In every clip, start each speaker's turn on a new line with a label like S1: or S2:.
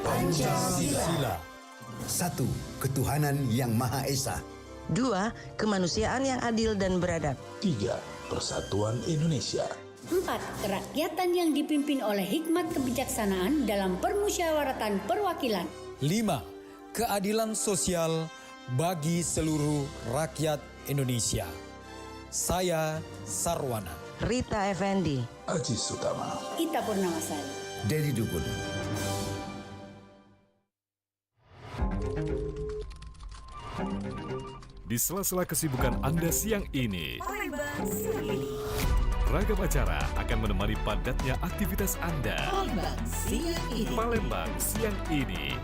S1: Pancasila. 1. Ketuhanan yang Maha Esa.
S2: 2. Kemanusiaan yang adil dan beradab.
S3: 3. Persatuan Indonesia.
S4: 4. Kerakyatan yang dipimpin oleh hikmat kebijaksanaan dalam permusyawaratan perwakilan.
S5: 5. Keadilan sosial bagi seluruh rakyat Indonesia. Saya Sarwana.
S2: Rita Effendi.
S3: Aji Sutama.
S4: Ita Purnamasari.
S1: Dedi Dukun.
S6: Di sela-sela kesibukan Anda siang ini, ragam acara akan menemani padatnya aktivitas Anda. Palembang siang ini.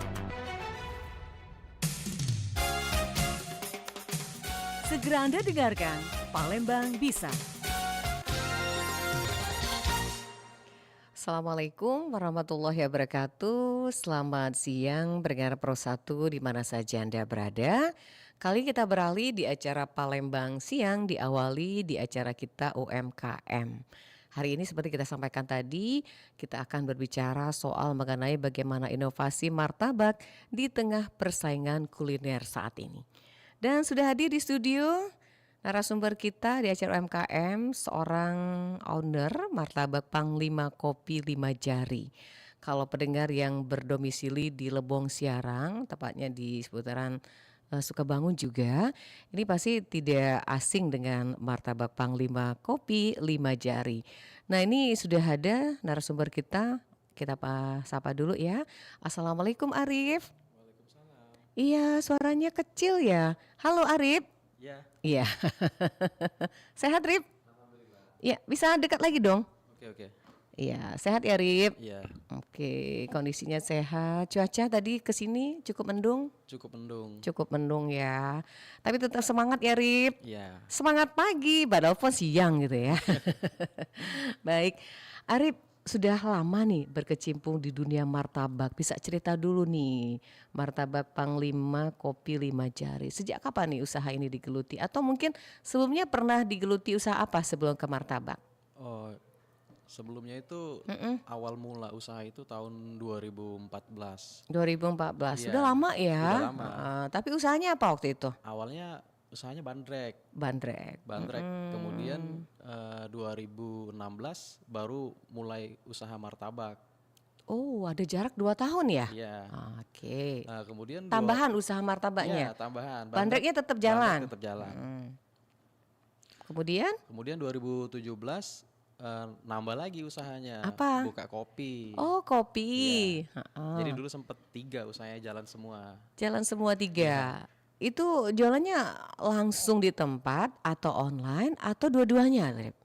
S7: Segera Anda dengarkan Palembang Bisa. Assalamualaikum warahmatullahi wabarakatuh. Selamat siang pendengar Pro 1 di mana saja Anda berada. Kali kita beralih di acara Palembang Siang, diawali di acara kita UMKM. Hari ini seperti kita sampaikan tadi, kita akan berbicara soal mengenai bagaimana inovasi martabak di tengah persaingan kuliner saat ini. Dan sudah hadir di studio narasumber kita di acara UMKM, seorang owner martabak Panglima Kopi 5 Jari. Kalau pendengar yang berdomisili di Lebong Siarang, tepatnya di seputaran Sukabangun juga, ini pasti tidak asing dengan martabak Panglima Kopi 5 Jari. Nah, ini sudah ada narasumber kita sapa dulu ya. Assalamualaikum Arif.
S8: Waalaikumsalam.
S7: Iya, suaranya kecil ya. Halo Arif.
S8: Ya.
S7: Iya. Sehat Rip?
S8: Alhamdulillah.
S7: Iya, bisa dekat lagi dong.
S8: Oke.
S7: Iya, sehat ya Rip?
S8: Iya.
S7: Oke, kondisinya sehat. Cuaca tadi kesini cukup mendung? Cukup mendung ya. Tapi tetap semangat ya Rip?
S8: Iya.
S7: Semangat pagi, padahal pun siang gitu ya. Baik, Arif sudah lama nih berkecimpung di dunia martabak. Bisa cerita dulu nih, martabak Panglima Kopi 5 Jari. Sejak kapan nih usaha ini digeluti? Atau mungkin sebelumnya pernah digeluti usaha apa sebelum ke martabak?
S8: Oh, sebelumnya itu awal mula usaha itu tahun 2014.
S7: 2014,
S8: Iya,
S7: sudah lama ya?
S8: sudah lama.
S7: Tapi usahanya apa waktu itu?
S8: Awalnya usahanya bandrek.
S7: Bandrek.
S8: Kemudian 2016 baru mulai usaha martabak.
S7: Oh, ada jarak 2 tahun ya?
S8: Iya.
S7: Oke.
S8: Nah, kemudian
S7: Tambahan usaha martabaknya?
S8: Iya, tambahan.
S7: Bandreknya tetap jalan?
S8: Bandrek tetap jalan.
S7: Kemudian
S8: 2017 nambah lagi usahanya.
S7: Apa?
S8: Buka kopi.
S7: Oh, kopi.
S8: Iya. Jadi dulu sempet 3 usahanya jalan semua.
S7: Jalan semua 3. Itu jualannya langsung di tempat atau online atau dua-duanya, Rip?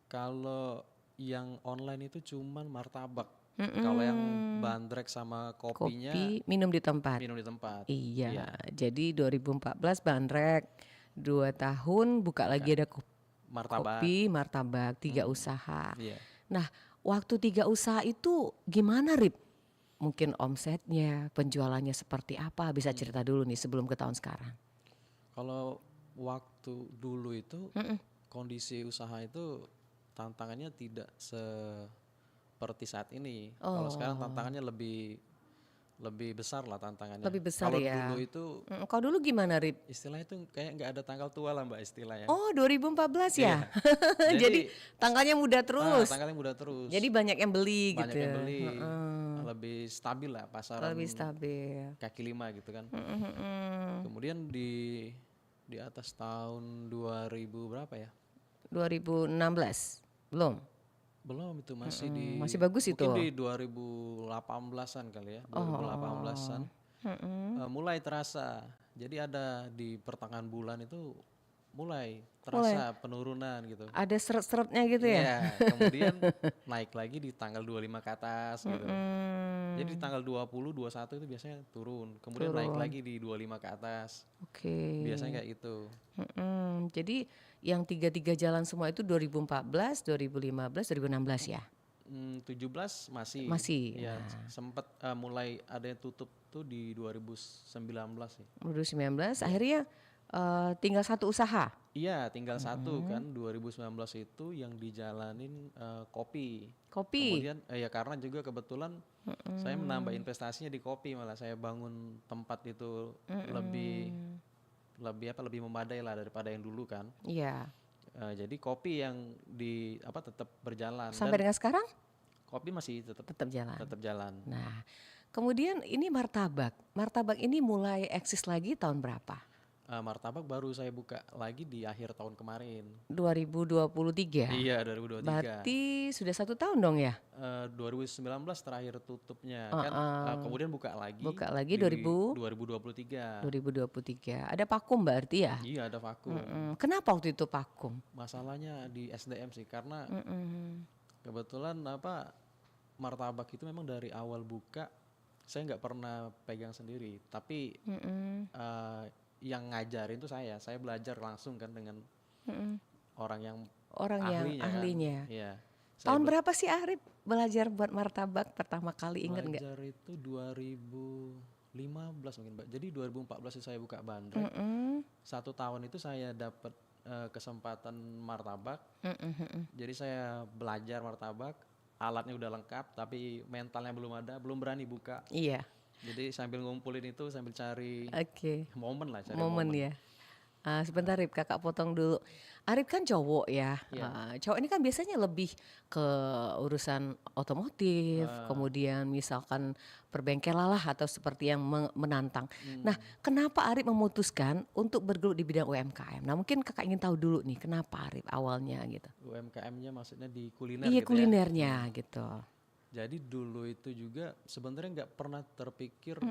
S8: Kalau yang online itu cuman martabak. Kalau yang bandrek sama kopinya
S7: Kopi minum di tempat.
S8: minum di tempat.
S7: Iya. Jadi 2014 bandrek, 2 tahun buka lagi ada
S8: Martabak.
S7: kopi, martabak, 3 usaha.
S8: Iya.
S7: Nah, waktu 3 usaha itu gimana, Rip? Mungkin omsetnya, penjualannya seperti apa? Bisa cerita dulu nih sebelum ke tahun sekarang.
S8: Kalau waktu dulu itu kondisi usaha itu tantangannya tidak seperti saat ini. Kalau sekarang tantangannya lebih besar lah tantangannya.
S7: Lebih besar
S8: kalau
S7: ya.
S8: dulu itu
S7: Kalau dulu gimana, Rip?
S8: istilahnya itu kayak nggak ada tanggal tua lah Mbak istilahnya.
S7: Oh, 2014 ya?
S8: Jadi-
S7: Jadi tanggalnya mudah terus.
S8: Tanggalnya mudah terus.
S7: Jadi banyak yang beli
S8: banyak
S7: gitu.
S8: yang beli. Lebih stabil lah pasaran.
S7: Lebih stabil.
S8: Kaki 5 gitu kan. Kemudian di atas tahun 2000 berapa ya?
S7: 2016 belum?
S8: Belum itu masih
S7: masih bagus itu.
S8: Mungkin di 2018-an kali ya, 2018-an. Mulai terasa. Jadi ada di pertengahan bulan itu mulai terasa penurunan gitu.
S7: Ada seret-seretnya gitu ya?
S8: Iya, kemudian naik lagi di tanggal 25 ke atas gitu. Jadi di tanggal 20, 21 itu biasanya turun. Kemudian naik lagi di 25 ke atas.
S7: Oke.
S8: Biasanya kayak itu.
S7: Jadi yang 3 jalan semua itu 2014, 2015, 2016 ya?
S8: 17 masih.
S7: Masih,
S8: Ya, sempat mulai ada yang tutup tuh di 2019 sih.
S7: 2019 akhirnya tinggal 1 usaha.
S8: Iya, tinggal 1 kan 2019 itu yang dijalanin kopi.
S7: Kopi.
S8: Kemudian ya karena juga kebetulan Saya menambah investasinya di kopi, malah saya bangun tempat itu lebih lebih memadai lah daripada yang dulu kan.
S7: Iya.
S8: Jadi kopi yang tetap berjalan,
S7: Sampai
S8: dan
S7: dengan sekarang
S8: kopi masih tetap
S7: tetap jalan.
S8: tetap jalan.
S7: Nah, kemudian ini martabak. Martabak ini mulai eksis lagi tahun berapa?
S8: Martabak baru saya buka lagi di akhir tahun kemarin.
S7: 2023.
S8: Iya, 2023.
S7: Berarti sudah 1 tahun dong ya?
S8: 2019 terakhir tutupnya kan, kemudian buka lagi.
S7: Buka lagi
S8: di
S7: 2023.
S8: 2023.
S7: Ada vakum berarti ya?
S8: Iya, ada vakum.
S7: Kenapa waktu itu vakum?
S8: Masalahnya di SDM sih, karena kebetulan martabak itu memang dari awal buka saya nggak pernah pegang sendiri, tapi yang ngajarin tuh saya belajar langsung kan dengan orang yang
S7: ahlinya.
S8: Kan. Iya.
S7: Tahun berapa sih Arif belajar buat martabak pertama kali, ingat nggak?
S8: Belajar itu 2015 mungkin, Mbak. Jadi 2014 itu saya buka bandrek. 1 tahun itu saya dapat kesempatan martabak. Jadi saya belajar martabak, alatnya udah lengkap, tapi mentalnya belum ada, belum berani buka.
S7: Iya.
S8: Jadi sambil ngumpulin itu, sambil cari momen lah,
S7: momen ya. Sebentar Arif, kakak potong dulu. Arif kan cowok ya. Cowok ini kan biasanya lebih ke urusan otomotif, kemudian misalkan perbengkelan lah atau seperti yang menantang. Nah, kenapa Arif memutuskan untuk bergelut di bidang UMKM? Nah, mungkin kakak ingin tahu dulu nih, kenapa Arif awalnya gitu?
S8: UMKM-nya maksudnya di kuliner
S7: Iya,
S8: gitu
S7: kulinernya gitu.
S8: Jadi dulu itu juga sebenarnya nggak pernah terpikir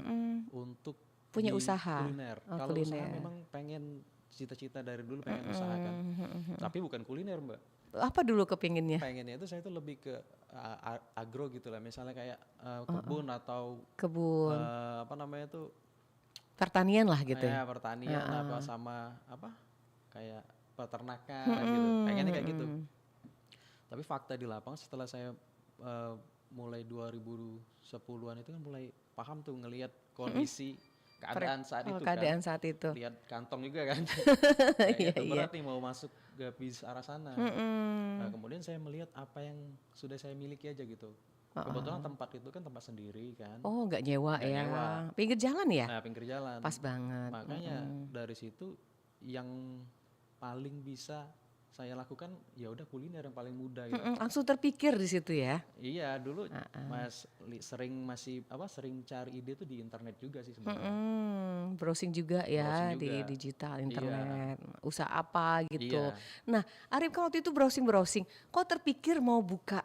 S8: untuk
S7: punya
S8: di
S7: usaha.
S8: Kuliner. Kalau usaha memang pengen, cita-cita dari dulu pengen usaha kan. Tapi bukan kuliner, Mbak.
S7: Apa dulu kepinginnya?
S8: Pengennya itu saya tuh lebih ke agro gitu lah. Misalnya kayak kebun atau
S7: kebun. Pertanian lah gitu ya.
S8: Pertanian sama kayak peternakan gitu. Pengennya kayak gitu. Tapi fakta di lapangan setelah saya mulai 2010-an itu kan mulai paham tuh, ngelihat kondisi keadaan saat itu
S7: keadaan saat itu.
S8: Lihat kantong juga kan. Itu berat nih mau masuk ke bisnis arah sana. Nah, kemudian saya melihat apa yang sudah saya miliki aja gitu. Kebetulan tempat itu kan tempat sendiri kan.
S7: Oh, nggak nyewa ya. Nyewa. Pinggir jalan ya?
S8: Nah, pinggir jalan.
S7: Pas banget.
S8: Makanya dari situ yang paling bisa saya lakukan ya udah kuliner yang paling mudah gitu.
S7: Langsung terpikir di situ ya.
S8: Iya, dulu sering cari ide tuh di internet juga sih sebenarnya.
S7: Browsing juga ya,
S8: Browsing juga.
S7: di digital internet. Usaha apa gitu.
S8: Iya.
S7: Nah, Arif kan waktu itu browsing, kok terpikir mau buka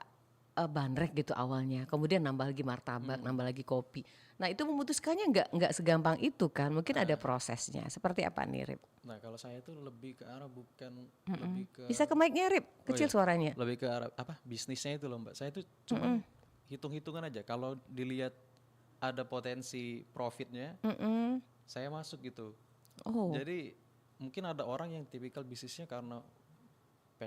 S7: bandrek gitu awalnya. Kemudian nambah lagi martabak, nambah lagi kopi. Nah, itu memutuskannya nggak segampang itu kan. Mungkin ada prosesnya. Seperti apa nih, Rip?
S8: Nah, kalau saya tuh lebih ke arah lebih ke
S7: Bisa ke mic-nya, Rip? Kecil suaranya.
S8: Lebih ke arah bisnisnya itu loh, Mbak. Saya tuh cuma hitung-hitungan aja. Kalau dilihat ada potensi profitnya, saya masuk gitu.
S7: Oh.
S8: Jadi mungkin ada orang yang tipikal bisnisnya karena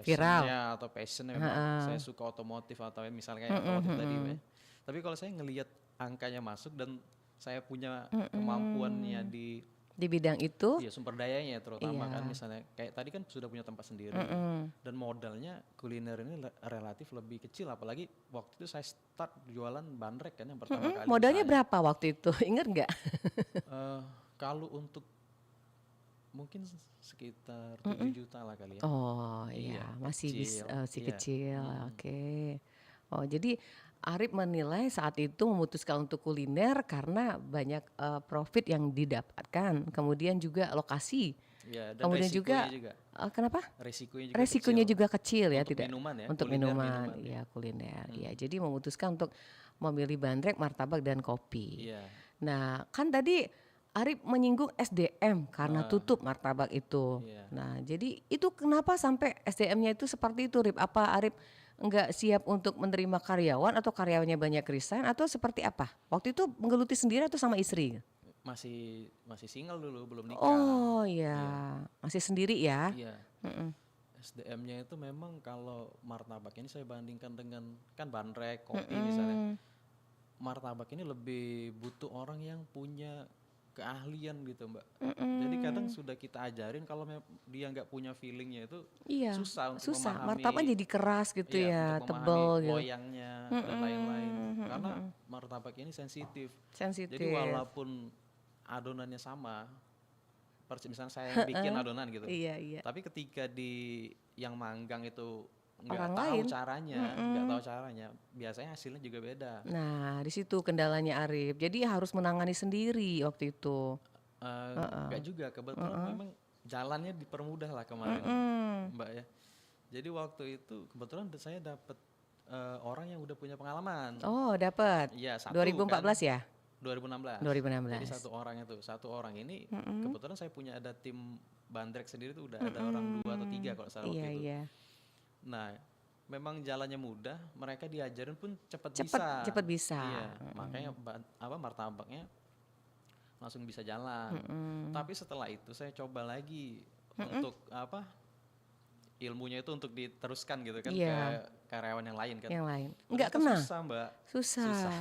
S7: Viral.
S8: atau passionnya memang saya suka otomotif atau misalnya kayak otomotif tadi ya. Tapi kalau saya ngelihat angkanya masuk dan saya punya kemampuannya di
S7: bidang itu,
S8: ya sumber dayanya terutama kan, misalnya kayak tadi kan sudah punya tempat sendiri dan modalnya kuliner ini relatif lebih kecil, apalagi waktu itu saya start jualan bandrek kan yang pertama kali.
S7: Modalnya berapa waktu itu? Ingat nggak?
S8: Kalau untuk mungkin sekitar 7 juta lah kali ya.
S7: Oh iya, masih kecil. Oke. Oh, jadi Arif menilai saat itu memutuskan untuk kuliner karena banyak profit yang didapatkan, kemudian juga lokasi.
S8: Ya, dan
S7: kemudian juga kenapa? Resikonya juga kecil ya,
S8: untuk
S7: tidak
S8: minuman ya,
S7: untuk minuman ya, kuliner. Ya, jadi memutuskan untuk memilih bandrek, martabak dan kopi. Nah, kan tadi Arif menyinggung SDM karena tutup martabak itu. Nah, jadi itu kenapa sampai SDM-nya itu seperti itu, Rip? Apa Arif enggak siap untuk menerima karyawan atau karyawannya banyak resign atau seperti apa? Waktu itu menggeluti sendiri atau sama istri?
S8: Masih single dulu, belum nikah.
S7: Oh iya, masih sendiri ya?
S8: Iya. SDM-nya itu memang kalau martabak ini saya bandingkan dengan kan bandrek, kopi misalnya. Martabak ini lebih butuh orang yang punya keahlian gitu, Mbak. Jadi kadang sudah kita ajarin, kalau dia nggak punya feelingnya itu susah untuk memahami.
S7: Martabak jadi keras gitu ya, tebel gitu.
S8: Loyangnya dan lain-lain. karena martabak ini sensitif.
S7: Sensitif.
S8: Jadi walaupun adonannya sama, misalnya saya yang bikin adonan gitu,
S7: Iya.
S8: tapi ketika di yang manggang itu
S7: Orang
S8: nggak tahu
S7: lain.
S8: caranya, nggak tahu caranya, biasanya hasilnya juga beda.
S7: Nah, di situ kendalanya Arif. Jadi harus menangani sendiri waktu itu.
S8: Nggak juga, kebetulan memang jalannya dipermudah lah kemarin, Mbak ya. Jadi waktu itu kebetulan saya dapat orang yang udah punya pengalaman.
S7: Oh, dapat.
S8: Iya, satu
S7: 2014
S8: kan,
S7: ya?
S8: 2016.
S7: 2016.
S8: Jadi satu orang ini kebetulan saya punya ada tim bandrek sendiri tuh udah ada orang 2 atau 3 kalau salah waktu itu.
S7: Iya.
S8: Nah, memang jalannya mudah, mereka diajarin pun cepat
S7: Cepat bisa.
S8: Iya, makanya martabaknya langsung bisa jalan. Tapi setelah itu saya coba lagi untuk ilmunya itu untuk diteruskan gitu kan ke karyawan yang lain kan.
S7: Yang lain.
S8: Ternyata
S7: Enggak kena.
S8: Susah, Mbak.
S7: Susah.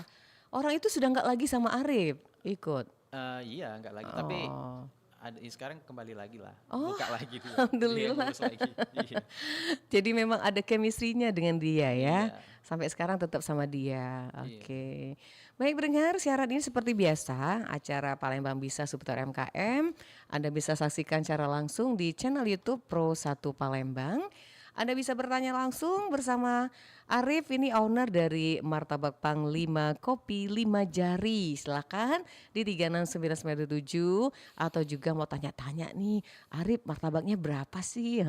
S7: Orang itu sudah enggak lagi sama Arif ikut.
S8: Iya, enggak lagi. Tapi sekarang kembali lagi lah.
S7: Oh,
S8: Buka lagi dia.
S7: alhamdulillah.
S8: Dia ngurus lagi. Iya.
S7: Jadi memang ada chemistry-nya dengan dia ya.
S8: Iya.
S7: Sampai sekarang tetap sama dia. Oke. Baik pendengar, siaran ini seperti biasa, acara Palembang Bisa seputar MKM. Anda bisa saksikan secara langsung di channel YouTube Pro 1 Palembang. Anda bisa bertanya langsung bersama Arif, ini owner dari Martabak Panglima Kopi 5 Jari. Silakan di 36997 atau juga mau tanya-tanya nih, Arif martabaknya berapa sih?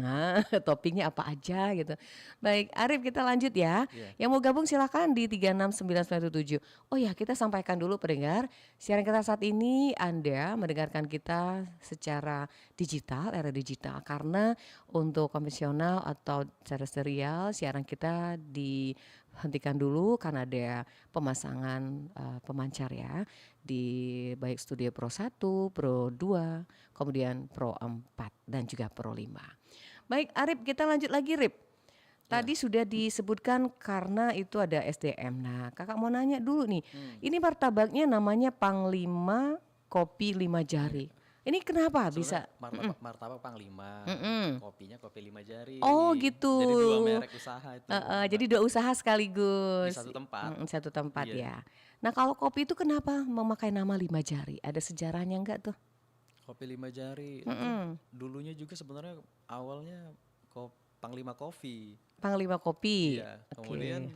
S7: Toppingnya apa aja gitu. Baik, Arif kita lanjut ya. Yang mau gabung silakan di 36997. Oh ya, kita sampaikan dulu pendengar, siaran kita saat ini Anda mendengarkan kita secara digital, era digital, karena untuk konvensional atau secara serial siaran kita dihentikan dulu karena ada pemasangan pemancar ya di baik Studio Pro 1, Pro 2, kemudian Pro 4 dan juga Pro 5. Baik Arif, kita lanjut lagi Rip. Tadi sudah disebutkan karena itu ada SDM. Nah, Kakak mau nanya dulu nih. Ini martabaknya namanya Panglima Kopi 5 Jari. Ini kenapa bisa?
S8: Martabak Panglima, kopinya kopi 5 jari.
S7: Oh gitu.
S8: Jadi 2 merek usaha itu.
S7: Jadi 2 usaha sekaligus.
S8: Di satu tempat.
S7: Satu tempat
S8: Iya.
S7: ya. Nah kalau kopi itu kenapa memakai nama 5 jari? Ada sejarahnya enggak tuh?
S8: Kopi 5 jari. Dulunya juga sebenarnya awalnya Panglima Coffee.
S7: Panglima Kopi.
S8: Iya.
S7: Oke.
S8: Kemudian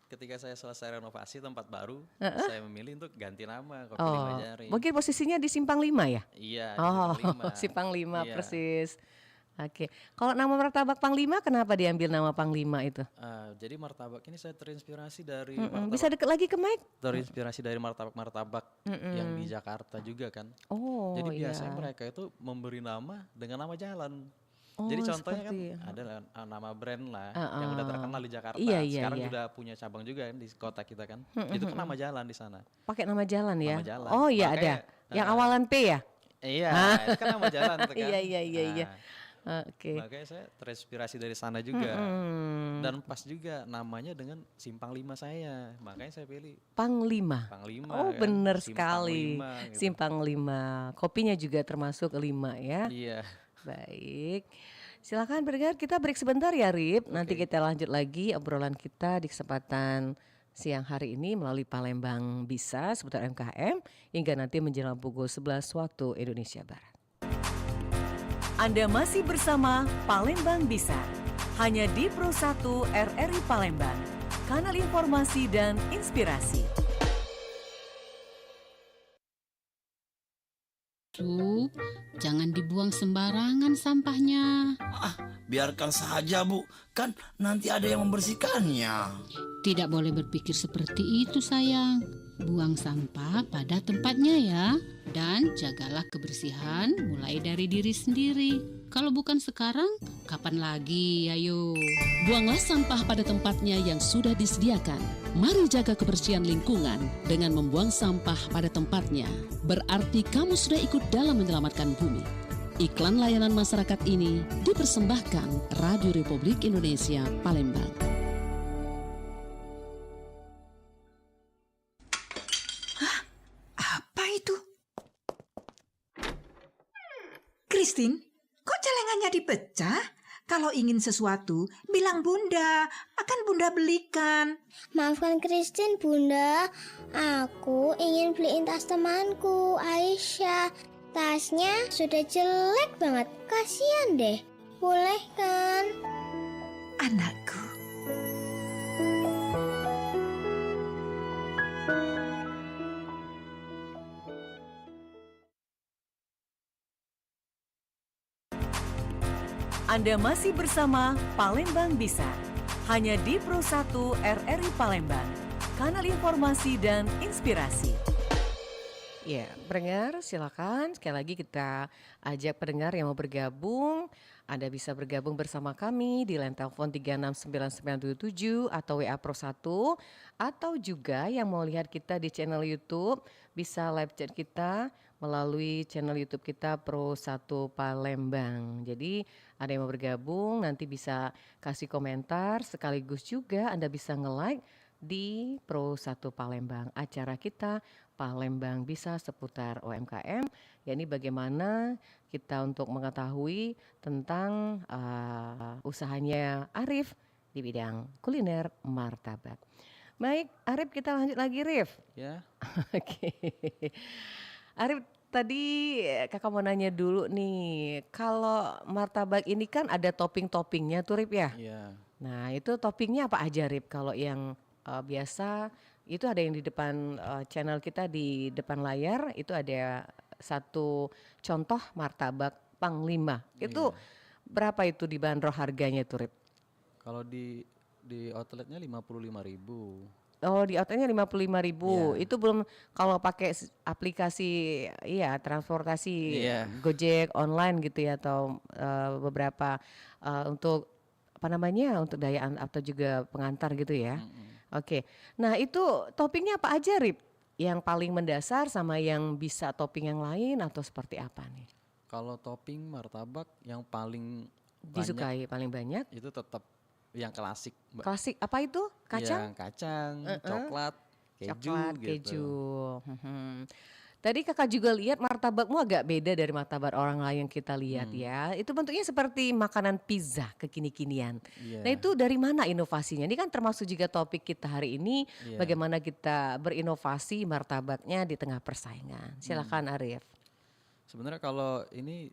S8: ketika saya selesai renovasi tempat baru, saya memilih untuk ganti nama Kopi 5 Jari.
S7: Mungkin posisinya di Simpang 5 ya?
S8: Iya,
S7: Oh,
S8: di Simpang 5.
S7: Simpang 5
S8: Iya.
S7: persis. Oke. Kalau nama martabak Panglima kenapa diambil nama Panglima itu?
S8: Jadi martabak ini saya terinspirasi dari
S7: Bisa deket lagi ke mic?
S8: terinspirasi dari martabak-martabak yang di Jakarta juga kan.
S7: Oh,
S8: Jadi
S7: iya.
S8: biasanya mereka itu memberi nama dengan nama jalan.
S7: Oh,
S8: Jadi contohnya
S7: seperti-
S8: kan ada nama brand lah yang udah terkenal di Jakarta.
S7: Iya, iya,
S8: Sekarang
S7: iya.
S8: udah punya cabang juga kan di kota kita kan. Itu kan nama jalan di sana.
S7: Pakai nama jalan ya?
S8: Nama jalan.
S7: Oh iya
S8: Makanya,
S7: ada. Yang awalan P ya?
S8: Iya, itu kan nama jalan tuh kan.
S7: Iya. Oke.
S8: Makanya saya terinspirasi dari sana juga. Dan pas juga namanya dengan Simpang 5 saya. Makanya saya pilih
S7: Panglima.
S8: Panglima.
S7: Oh
S8: kan.
S7: bener
S8: Simpang
S7: sekali.
S8: 5 gitu.
S7: Simpang 5. Kopinya juga termasuk 5 ya.
S8: Iya.
S7: Baik. Silakan pendengar, kita break sebentar ya Rip. Nanti kita lanjut lagi obrolan kita di kesempatan siang hari ini melalui Palembang Bisa seputar MKM hingga nanti menjelang pukul 11 waktu Indonesia Barat. Anda masih bersama Palembang Bisa. Hanya di Pro 1 RRI Palembang. Kanal informasi dan inspirasi.
S9: Bu, jangan dibuang sembarangan sampahnya.
S10: Biarkan saja Bu, kan nanti ada yang membersihkannya.
S9: Tidak boleh berpikir seperti itu sayang. Buang sampah pada tempatnya ya. Dan jagalah kebersihan mulai dari diri sendiri. Kalau bukan sekarang, kapan lagi? Ayo.
S11: Buanglah sampah pada tempatnya yang sudah disediakan. Mari jaga kebersihan lingkungan dengan membuang sampah pada tempatnya. Berarti kamu sudah ikut dalam menyelamatkan bumi. Iklan layanan masyarakat ini dipersembahkan Radio Republik Indonesia Palembang.
S12: Apa itu? Christine, kok celengannya dipecah? Kalau ingin sesuatu, bilang Bunda. akan Bunda belikan.
S13: Maafkan Christine, Bunda. Aku ingin beliin tas temanku, Aisyah. Tasnya sudah jelek banget. Kasian deh. Boleh kan?
S12: Anakku.
S14: Anda masih bersama Palembang Bisa, hanya di Pro 1 RRI Palembang, kanal informasi dan inspirasi.
S7: Ya, pendengar silakan sekali lagi kita ajak pendengar yang mau bergabung. Anda bisa bergabung bersama kami di line telepon 369977 atau WA Pro 1, atau juga yang mau lihat kita di channel YouTube bisa live chat kita melalui channel YouTube kita Pro 1 Palembang. Jadi ada yang mau bergabung nanti bisa kasih komentar, sekaligus juga Anda bisa nge-like di Pro 1 Palembang. Acara kita Palembang Bisa seputar UMKM, yakni bagaimana kita untuk mengetahui tentang usahanya Arif di bidang kuliner martabak. Baik, Arif, kita lanjut lagi, Rif.
S8: Ya.
S7: Oke. Arif, tadi kakak mau nanya dulu nih, kalau martabak ini kan ada topping-toppingnya tuh, Rif ya?
S8: Iya.
S7: Nah, itu toppingnya apa aja, Rif? Kalau yang biasa itu ada yang di depan channel kita di depan layar, itu ada satu contoh martabak Panglima. Itu berapa itu dibanderol harganya tuh, Rip?
S8: Kalau di outletnya 55.000.
S7: Oh, di outletnya 55.000. Itu belum kalau pakai aplikasi transportasi Gojek online gitu ya, atau beberapa untuk apa namanya, untuk daya atau juga pengantar gitu ya. Oke. Nah, itu toppingnya apa aja, Rip? Yang paling mendasar sama yang bisa topping yang lain atau seperti apa nih?
S8: Kalau topping martabak yang paling
S7: disukai paling banyak
S8: itu tetap yang klasik, Mbak.
S7: Klasik apa itu? Kacang?
S8: Yang kacang, coklat, keju.
S7: Tadi kakak juga lihat martabakmu agak beda dari martabak orang lain yang kita lihat ya. Itu bentuknya seperti makanan pizza kekini-kinian. Nah, itu dari mana inovasinya? Ini kan termasuk juga topik kita hari ini, bagaimana kita berinovasi martabaknya di tengah persaingan. Silakan Arif.
S8: Sebenarnya kalau ini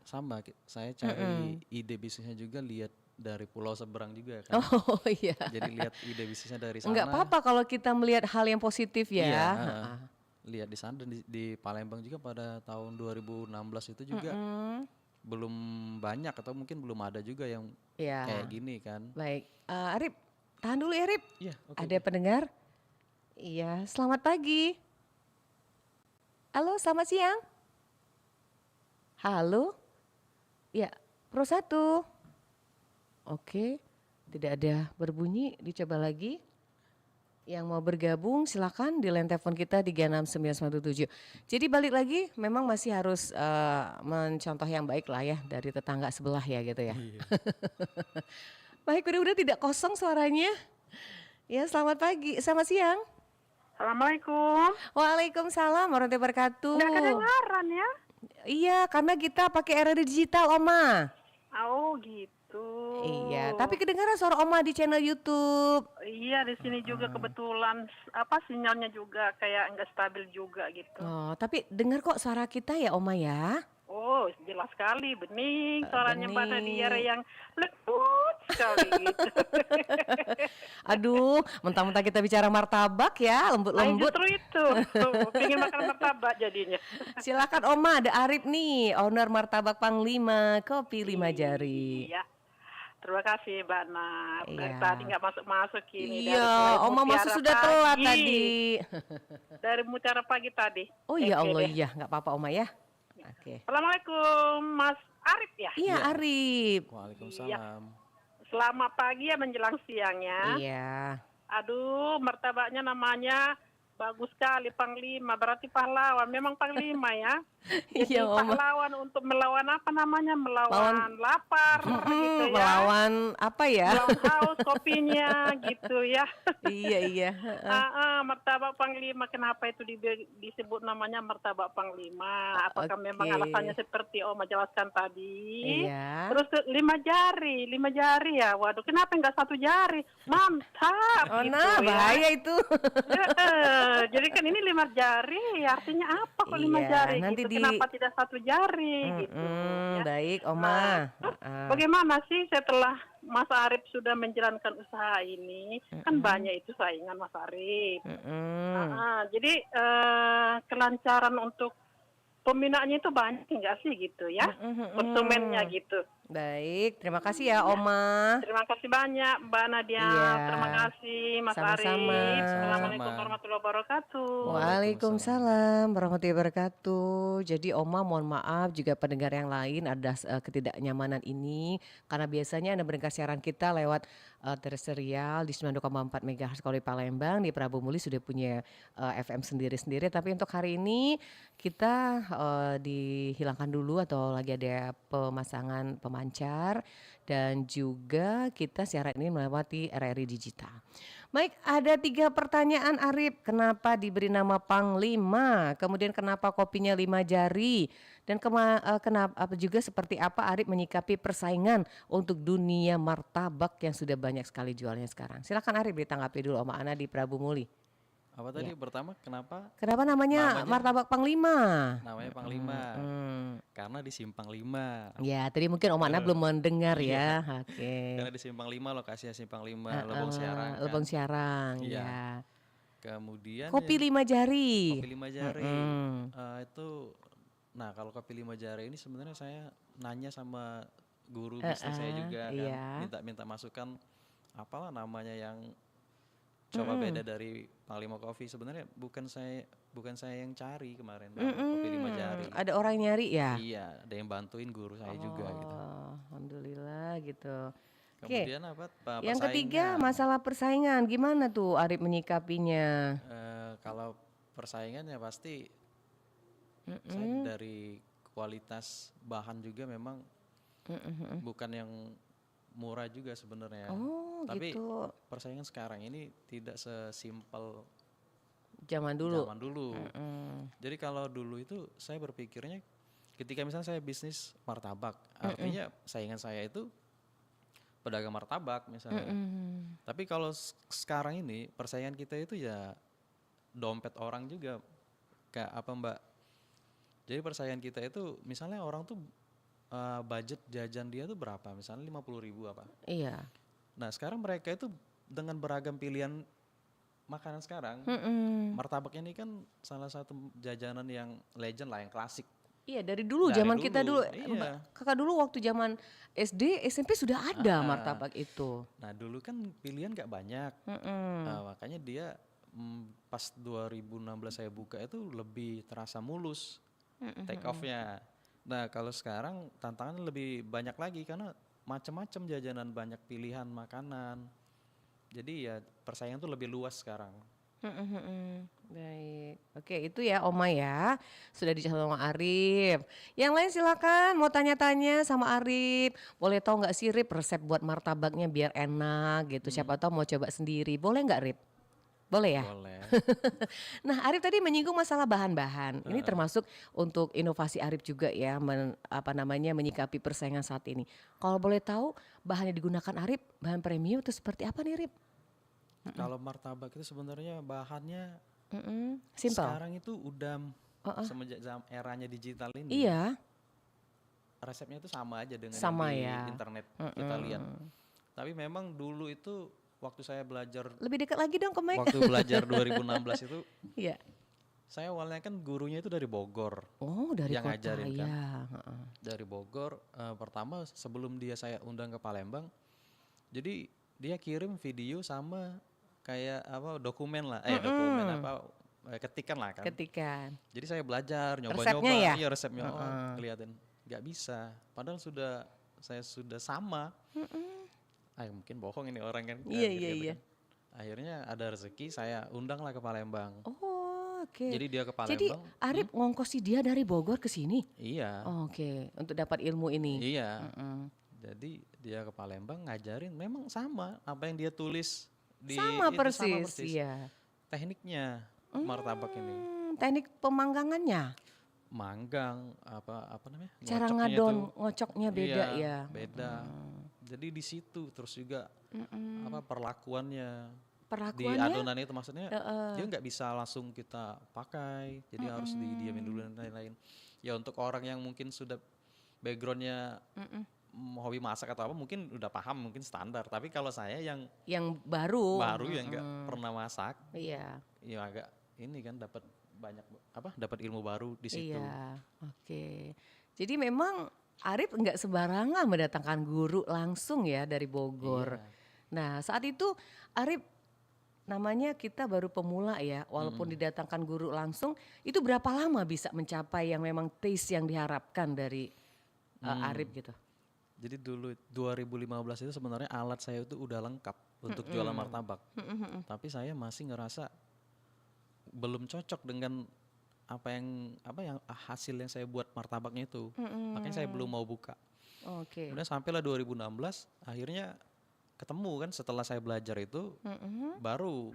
S8: sama, saya cari ide bisnisnya juga lihat dari pulau seberang juga kan.
S7: Oh iya.
S8: Jadi lihat ide bisnisnya dari sana.
S7: Enggak apa-apa kalau kita melihat hal yang positif ya.
S8: Iya, lihat di sana dan di Palembang juga pada tahun 2016 itu juga belum banyak atau mungkin belum ada juga yang kayak gini kan.
S7: Baik, Arif, tahan dulu ya, Arif.
S8: Iya, okay.
S7: Ada pendengar? Iya, selamat pagi. Halo, selamat siang. Halo. Ya, Pro 1. Oke, tidak ada berbunyi, dicoba lagi. Yang mau bergabung silakan di line telepon kita 369977. Jadi balik lagi, memang masih harus mencontoh yang baik lah ya dari tetangga sebelah ya gitu ya. Baik, udah tidak kosong suaranya. Ya, selamat pagi, selamat siang.
S15: Assalamualaikum.
S7: Waalaikumsalam warahmatullahi wabarakatuh.
S15: Nggak kedengaran ya?
S7: Iya, karena kita pakai era digital, Oma.
S15: Oh gitu.
S7: Iya, tapi kedengaran suara Oma di channel YouTube.
S15: Iya, di sini juga kebetulan sinyalnya juga kayak nggak stabil juga gitu.
S7: Oh, tapi dengar kok suara kita ya, Oma ya?
S15: Oh, jelas sekali, bening suaranya Mbak Nadia yang lembut sekali gitu.
S7: Aduh, mentang-mentang kita bicara martabak ya, lembut-lembut.
S15: Justru itu, pengen makan martabak jadinya.
S7: Silakan Oma, ada Arif nih, owner Martabak Panglima, kopi 5 jari.
S15: Iya. Terima kasih Mbak Nat. Dari tadi nggak masuk ini.
S7: Iya, Oma masuk sudah telat tadi.
S15: Dari Mutiara Pagi tadi.
S7: Oh iya Allah, iya nggak apa-apa Oma ya. Oke.
S15: Assalamualaikum Mas Arif ya.
S7: Iya Arif.
S8: Waalaikumsalam.
S15: Ya. Selamat pagi ya menjelang siang ya.
S7: Iya.
S15: Aduh, martabaknya namanya bagus sekali Panglima, berarti pahlawan. Memang Panglima ya. Jadi
S7: iya,
S15: pahlawan untuk melawan apa namanya? Melawan lapar gitu ya.
S7: Melawan apa ya?
S15: Melawan haus kopinya gitu ya.
S7: Iya.
S15: martabak Panglima. Kenapa itu disebut namanya martabak Panglima? Apakah memang
S7: Oke.
S15: alasannya seperti Oma jelaskan tadi?
S7: Iya.
S15: Terus 5 jari ya. Waduh, kenapa enggak 1 jari? Mantap.
S7: Oh,
S15: gitu
S7: nah,
S15: ya.
S7: bahaya itu.
S15: Jadi kan ini 5 jari, artinya apa kok 5
S7: Iya,
S15: jari
S7: nanti
S15: gitu? Kenapa tidak 1 jari gitu? Ya.
S7: Baik, Oma.
S15: Bagaimana sih setelah Mas Arif sudah menjalankan usaha ini? Kan banyak itu saingan Mas Arif. Jadi kelancaran untuk peminatnya itu banyak enggak sih gitu ya? Konsumennya gitu.
S7: Baik, terima kasih ya Oma.
S15: Terima kasih banyak Mbak Nadia.
S7: Iya.
S15: Terima kasih Mas
S7: Sama-sama.
S15: Arif. Assalamualaikum warahmatullahi wabarakatuh.
S7: Waalaikumsalam warahmatullahi wabarakatuh. Jadi Oma mohon maaf juga pendengar yang lain ada ketidaknyamanan ini karena biasanya Anda mendengar siaran kita lewat terestrial di 92,4 MHz kalau di Palembang, di Prabu Muli sudah punya FM sendiri-sendiri, tapi untuk hari ini kita dihilangkan dulu atau lagi ada pemasangan pemancar dan juga kita siaran ini melewati RRI Digital. Baik, ada 3 pertanyaan Arif. Kenapa diberi nama Panglima? Kemudian kenapa kopinya 5 jari? Dan kenapa juga seperti apa Arif menyikapi persaingan untuk dunia martabak yang sudah banyak sekali jualnya sekarang? Silakan Arif ditanggapi dulu Oma Ana di Prabu Muli.
S8: Apa tadi pertama kenapa?
S7: Kenapa namanya martabak Panglima?
S8: Namanya Panglima. Karena di Simpang 5.
S7: Ya, tadi mungkin Om Ana belum mendengar ya. Oke.
S8: Karena di Simpang 5, lokasinya Simpang 5, Lebong Siarang. Kan?
S7: Lebong Siarang,
S8: iya.
S7: ya.
S8: Kemudian
S7: kopi 5 jari.
S8: Kopi 5 jari. Itu nah, kalau kopi 5 jari ini sebenarnya saya nanya sama guru bisnis saya juga kan, minta masukan apalah namanya yang coba beda dari Panglima Coffee. Sebenarnya bukan saya yang cari kemarin kopi 5 jari.
S7: Ada orang nyari ya?
S8: Iya, ada yang bantuin guru saya juga gitu.
S7: Alhamdulillah gitu.
S8: Kemudian apa?
S7: Yang ketiga masalah persaingan, gimana tuh Arif menyikapinya?
S8: Kalau persaingan ya pasti saya dari kualitas bahan juga memang bukan yang murah juga sebenarnya. Tapi
S7: gitu.
S8: persaingan sekarang ini tidak sesimpel
S7: zaman dulu.
S8: Jadi kalau dulu itu saya berpikirnya ketika misalnya saya bisnis martabak, artinya saingan saya itu pedagang martabak misalnya. Tapi kalau sekarang ini persaingan kita itu ya dompet orang juga. Kayak apa Mbak? Jadi persaingan kita itu misalnya orang tuh budget jajan dia tuh berapa? Misalnya 50.000 apa?
S7: Iya.
S8: Nah sekarang mereka itu dengan beragam pilihan makanan sekarang, martabak ini kan salah satu jajanan yang legend lah, yang klasik.
S7: Iya dari dulu, zaman kita dulu, kakak dulu waktu zaman SD, SMP sudah ada martabak itu.
S8: Nah dulu kan pilihan gak banyak, makanya dia pas 2016 saya buka itu lebih terasa mulus take off-nya. Nah kalau sekarang tantangan lebih banyak lagi karena macam-macam jajanan, banyak pilihan makanan. Jadi ya persaingan tuh lebih luas sekarang.
S7: Baik, oke itu ya Oma ya, sudah dicatat sama Arif. Yang lain silakan mau tanya-tanya sama Arif. Boleh tahu nggak sih Rip resep buat martabaknya biar enak gitu? Siapa tahu mau coba sendiri, boleh nggak Rip? Boleh ya?
S8: Boleh.
S7: Nah Arif tadi menyinggung masalah bahan-bahan. Ini termasuk untuk inovasi Arif juga ya, menyikapi persaingan saat ini. Kalau boleh tahu bahan yang digunakan Arif, bahan premium itu seperti apa nih Rip?
S8: Kalau martabak itu sebenarnya bahannya
S7: simple.
S8: Sekarang itu udah semenjak eranya digital ini.
S7: Iya.
S8: Resepnya itu sama aja dengan
S7: sama
S8: yang di
S7: ya.
S8: internet kita lihat. Tapi memang dulu itu waktu saya belajar,
S7: lebih dekat lagi dong ke mic.
S8: waktu belajar 2016 itu,
S7: iya.
S8: Saya awalnya kan gurunya itu dari Bogor.
S7: Oh dari
S8: yang
S7: kota
S8: ngajarin
S7: ya.
S8: kan. Dari Bogor, pertama sebelum saya undang ke Palembang, jadi dia kirim video sama kayak apa dokumen lah, ketikan lah kan.
S7: Ketikan.
S8: Jadi saya belajar, nyoba-nyoba,
S7: resepnya ya?
S8: Iya resepnya, ngeliatin, nggak bisa. Padahal saya sudah sama. Mungkin bohong ini orang kan.
S7: Iya.
S8: Akhirnya ada rezeki, saya undang lah ke Palembang.
S7: Oh, oke.
S8: Jadi dia ke Palembang.
S7: Jadi Arif ngongkosi dia dari Bogor ke sini?
S8: Iya.
S7: Oh, oke, untuk dapat ilmu ini.
S8: Iya. Jadi dia ke Palembang ngajarin, memang sama apa yang dia tulis di
S7: sama
S8: itu,
S7: persis.
S8: sama persis.
S7: Iya.
S8: tekniknya martabak ini.
S7: Teknik pemanggangannya,
S8: Manggang apa namanya?
S7: cara
S8: ngocoknya
S7: ngadon,
S8: tuh.
S7: ngocoknya beda
S8: Iya,
S7: ya.
S8: beda. Jadi di situ terus juga apa perlakuannya di
S7: Perlakuannya,
S8: adonan itu maksudnya
S7: heeh.
S8: dia nggak bisa langsung kita pakai, jadi harus didiamin dulu dan lain-lain. Ya untuk orang yang mungkin sudah backgroundnya hobi masak atau apa mungkin udah paham, mungkin standar. Tapi kalau saya yang
S7: yang baru,
S8: yang nggak pernah masak,
S7: iya,
S8: ya agak ini kan dapat banyak dapat ilmu baru di situ.
S7: iya, oke. Jadi memang Arif nggak sembarangan mendatangkan guru langsung ya dari Bogor.
S8: Iya.
S7: Nah saat itu Arif, namanya kita baru pemula ya, walaupun didatangkan guru langsung, itu berapa lama bisa mencapai yang memang taste yang diharapkan dari Arif gitu?
S8: Jadi dulu 2015 itu sebenarnya alat saya itu udah lengkap untuk jualan martabak. Tapi saya masih ngerasa belum cocok dengan apa yang hasil yang saya buat martabaknya itu. Makanya saya belum mau buka.
S7: Oke.
S8: Kemudian sampailah 2016 akhirnya ketemu kan setelah saya belajar itu baru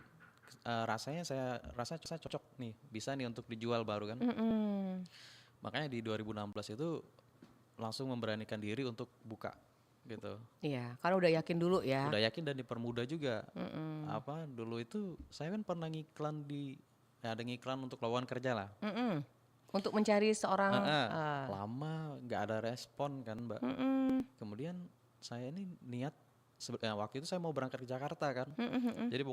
S8: rasanya saya rasa cocok nih, bisa nih untuk dijual baru kan. Makanya di 2016 itu langsung memberanikan diri untuk buka gitu.
S7: Iya, karena udah yakin dulu ya.
S8: Udah yakin dan dipermudah juga. Dulu itu saya kan pernah ngiklan ada ngiklan untuk lowongan kerja lah.
S7: Untuk mencari seorang
S8: Lama nggak ada respon kan Mbak. Kemudian saya ini niat waktu itu saya mau berangkat ke Jakarta kan. Jadi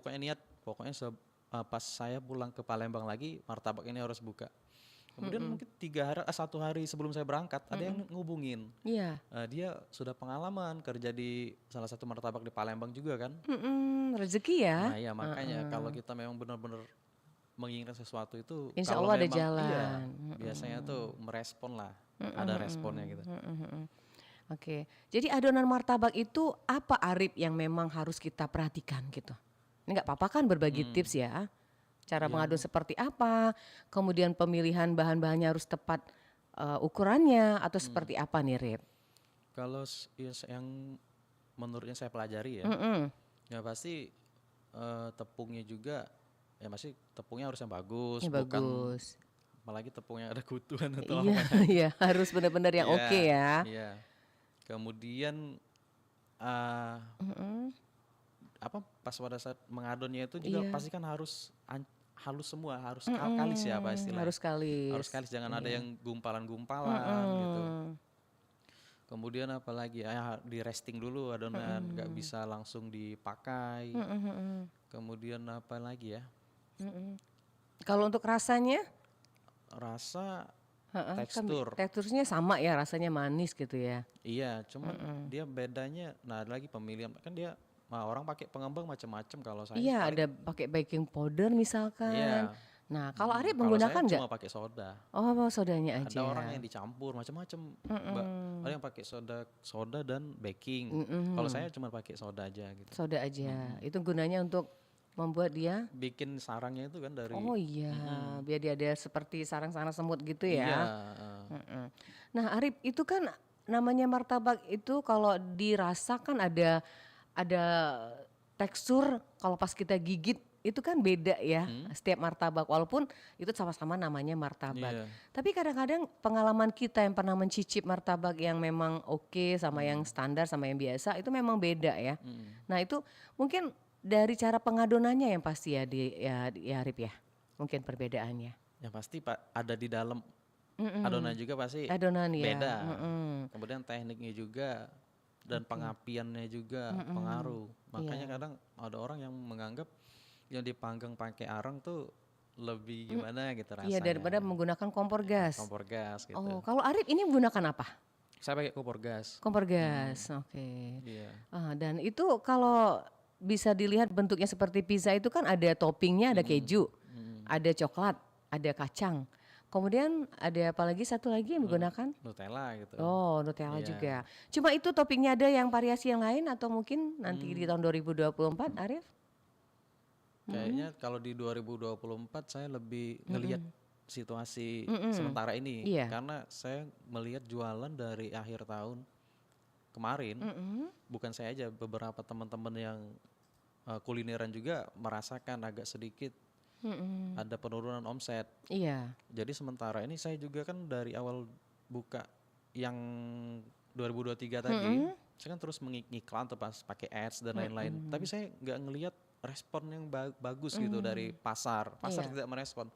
S8: pokoknya pas saya pulang ke Palembang lagi martabak ini harus buka. Kemudian mungkin 1 hari sebelum saya berangkat ada yang ngubungin.
S7: Iya.
S8: Dia sudah pengalaman kerja di salah satu martabak di Palembang juga kan.
S7: Rezeki ya.
S8: Nah ya makanya kalau kita memang benar-benar menginginkan sesuatu itu,
S7: Insya
S8: kalau
S7: Allah ada
S8: memang
S7: jalan.
S8: biasanya tuh merespon lah, ada responnya gitu.
S7: Oke, jadi adonan martabak itu apa Arif yang memang harus kita perhatikan gitu? Ini nggak apa-apa kan berbagi tips ya. Cara mengadon seperti apa, kemudian pemilihan bahan-bahannya harus tepat ukurannya atau seperti apa nih Rip?
S8: Kalau yang menurutnya saya pelajari ya, ya pasti tepungnya juga, ya masih tepungnya harus yang bagus,
S7: Yang
S8: bukan
S7: bagus.
S8: apalagi tepungnya ada kutuan atau
S7: Iya,
S8: apa.
S7: iya harus benar-benar yang oke ya.
S8: Iya. Kemudian pas pada saat mengadonnya itu juga pasti kan harus halus semua, harus kalis ya apa istilahnya.
S7: Harus kalis.
S8: Harus kalis, jangan ada yang gumpalan-gumpalan gitu. Kemudian apalagi di resting dulu adonan, nggak bisa langsung dipakai. Kemudian apa lagi ya?
S7: Kalau untuk rasanya?
S8: Rasa,
S7: tekstur. Teksturnya sama ya, rasanya manis gitu ya.
S8: Iya, cuman dia bedanya, nah ada lagi pemilihan kan dia. Orang pakai pengembang macam-macam, kalau saya
S7: Iya, ada pakai baking powder misalkan.
S8: Iya.
S7: Nah, kalau Arif
S8: Kalau
S7: menggunakan
S8: saya
S7: nggak?
S8: cuma pakai soda.
S7: Oh, sodanya
S8: Ada
S7: aja.
S8: orang yang dicampur macam-macam, Mbak. Ada yang pakai soda dan baking. Kalau saya cuma pakai soda aja gitu.
S7: Soda aja. Itu gunanya untuk membuat dia
S8: bikin sarangnya itu kan dari.
S7: Oh iya, biar dia ada seperti sarang-sarang semut gitu ya.
S8: Iya.
S7: Nah, Arif, itu kan namanya martabak itu kalau dirasakan ada tekstur, kalau pas kita gigit itu kan beda ya setiap martabak, walaupun itu sama-sama namanya martabak. Tapi kadang-kadang pengalaman kita yang pernah mencicip martabak yang memang oke sama yang standar sama yang biasa itu memang beda ya. Nah itu mungkin dari cara pengadonannya yang pasti ya Arif ya, mungkin perbedaannya.
S8: Yang pasti ada di dalam adonan juga pasti
S7: adonan
S8: beda.
S7: Ya.
S8: Kemudian tekniknya juga dan pengapiannya juga pengaruh. Makanya kadang ada orang yang menganggap yang dipanggang pakai arang tuh lebih gimana gitu rasanya.
S7: Iya, daripada menggunakan kompor gas.
S8: Kompor gas gitu.
S7: Oh, kalau Arif ini menggunakan apa?
S8: Saya pakai kompor gas.
S7: Kompor gas, oke.
S8: Iya.
S7: Dan itu kalau bisa dilihat bentuknya seperti pizza itu kan ada toppingnya, ada keju, ada coklat, ada kacang. Kemudian ada apa lagi, satu lagi yang digunakan?
S8: Nutella gitu.
S7: Oh, Nutella juga. Cuma itu toppingnya ada yang variasi yang lain atau mungkin nanti di tahun 2024, Arif?
S8: Kayaknya kalau di 2024 saya lebih ngelihat situasi sementara ini. Karena saya melihat jualan dari akhir tahun kemarin. Bukan saya aja, beberapa teman-teman yang kulineran juga merasakan agak sedikit ada penurunan omset.
S7: Iya.
S8: Jadi sementara ini saya juga kan dari awal buka yang 2023 tadi, saya kan terus mengiklan tuh pas pakai ads dan lain-lain. Tapi saya nggak ngelihat respon yang bagus gitu dari pasar. Pasar
S7: Iya.
S8: tidak merespon.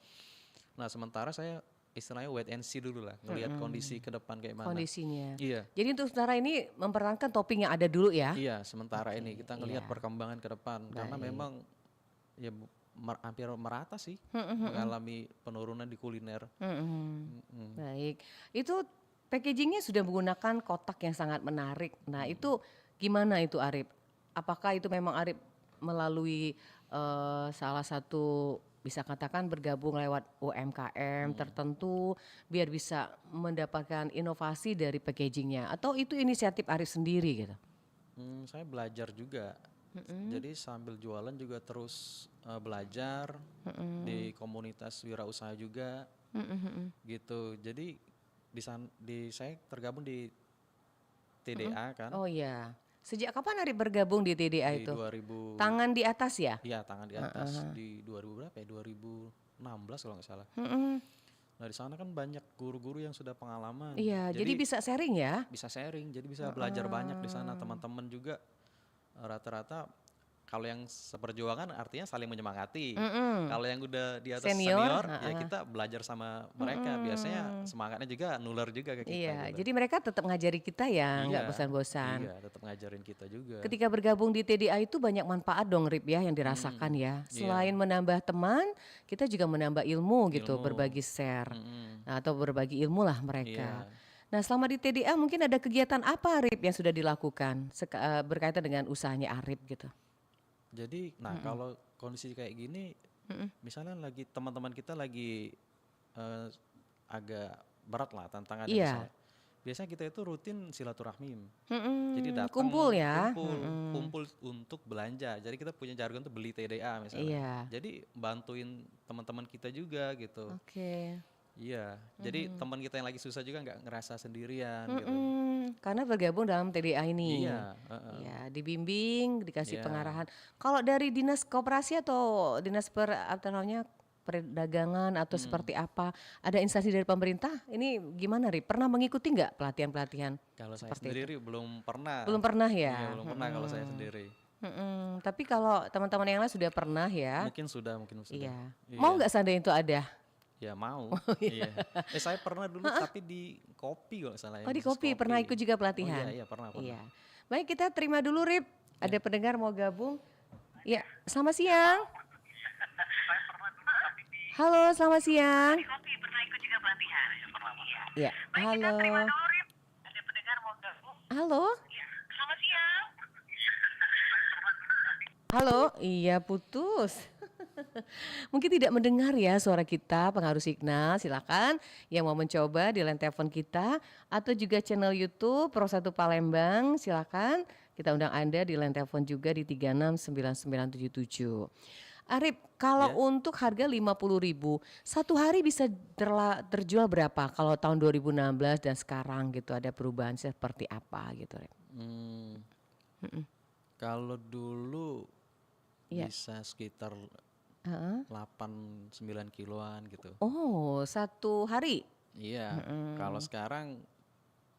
S8: Nah sementara saya istilahnya wait and see dulu lah, ngelihat kondisi ke depan kayak mana.
S7: Kondisinya.
S8: Iya.
S7: Jadi untuk sementara ini mempertahankan topping yang ada dulu ya.
S8: Iya, sementara ini kita ngelihat
S7: iya.
S8: perkembangan ke depan karena
S7: Baik.
S8: memang ya hampir merata sih mengalami penurunan di kuliner.
S7: Baik. Itu packagingnya sudah menggunakan kotak yang sangat menarik. Nah itu gimana itu Arif? Apakah itu memang Arif melalui salah satu bisa katakan bergabung lewat UMKM tertentu biar bisa mendapatkan inovasi dari packagingnya, atau itu inisiatif Arif sendiri gitu?
S8: Saya belajar juga. Jadi sambil jualan juga terus belajar di komunitas wirausaha juga gitu. Jadi saya tergabung di TDA kan.
S7: Oh iya. Sejak kapan Arif bergabung di TDA
S8: Di
S7: itu?
S8: 2000.
S7: Tangan di atas ya?
S8: Iya, tangan di atas di 2000 berapa ya? 2016 kalau nggak salah. Nah di sana kan banyak guru-guru yang sudah pengalaman.
S7: Iya, jadi bisa sharing ya?
S8: Bisa sharing, jadi bisa belajar banyak di sana. Teman-teman juga rata-rata kalau yang seperjuangan artinya saling menyemangati. Kalau yang udah di atas senior ya kita belajar sama mereka. Biasanya semangatnya juga nular juga ke kita.
S7: Iya,
S8: gitu.
S7: jadi mereka tetap ngajari kita ya, nggak bosan-bosan.
S8: Iya, tetap ngajarin kita juga.
S7: Ketika bergabung di TDA itu banyak manfaat dong Rip ya yang dirasakan ya. Selain menambah teman, kita juga menambah ilmu gitu, berbagi share. Nah, atau berbagi ilmu lah mereka. Nah selama di TDA mungkin ada kegiatan apa Rip yang sudah dilakukan berkaitan dengan usahanya Arif gitu?
S8: Jadi, kalau kondisi kayak gini, misalnya lagi teman-teman kita lagi agak berat lah tantangannya. Misalnya. Biasanya kita itu rutin silaturahmi. Jadi datang
S7: kumpul ya,
S8: kumpul untuk belanja. Jadi kita punya jargon tuh beli TDA misalnya.
S7: Iya.
S8: Jadi bantuin teman-teman kita juga gitu.
S7: Oke.
S8: Iya. Jadi teman kita yang lagi susah juga nggak ngerasa sendirian gitu.
S7: Karena bergabung dalam TDA ini.
S8: Iya.
S7: Ya, dibimbing, dikasih pengarahan. Kalau dari dinas koperasi atau dinas perdagangan atau seperti apa, ada instansi dari pemerintah? Ini gimana Rip? Pernah mengikuti nggak pelatihan-pelatihan?
S8: Kalau saya sendiri belum pernah.
S7: Belum pernah ya?
S8: Iya, belum pernah kalau saya sendiri.
S7: Tapi kalau teman-teman yang lain sudah pernah ya?
S8: Mungkin sudah.
S7: Iya. Mau nggak seandainya itu ada?
S8: Ya mau. Iya. Saya pernah dulu tapi di Kopi kalau salah.
S7: Oh di Kopi pernah ikut juga pelatihan?
S8: Iya pernah.
S7: Iya. Baik kita terima dulu Rip. Ada pendengar mau gabung. Ya selamat siang. Halo selamat siang. Di Kopi pernah ikut juga pelatihan? Iya. Halo.
S16: Ada pendengar mau gabung.
S7: Halo.
S16: Selamat siang.
S7: Halo. Iya putus. Mungkin tidak mendengar ya suara kita, pengaruh signal. Silakan yang mau mencoba di line telepon kita atau juga channel YouTube Pro 1 Palembang, silakan kita undang Anda di line telepon juga di 369977. Arif, kalau untuk harga 50.000 satu hari bisa terjual berapa? Kalau tahun 2016 dan sekarang gitu ada perubahan seperti apa gitu, Arif?
S8: Kalau dulu bisa sekitar 8-9 kiloan gitu.
S7: Oh, satu hari?
S8: Iya, kalau sekarang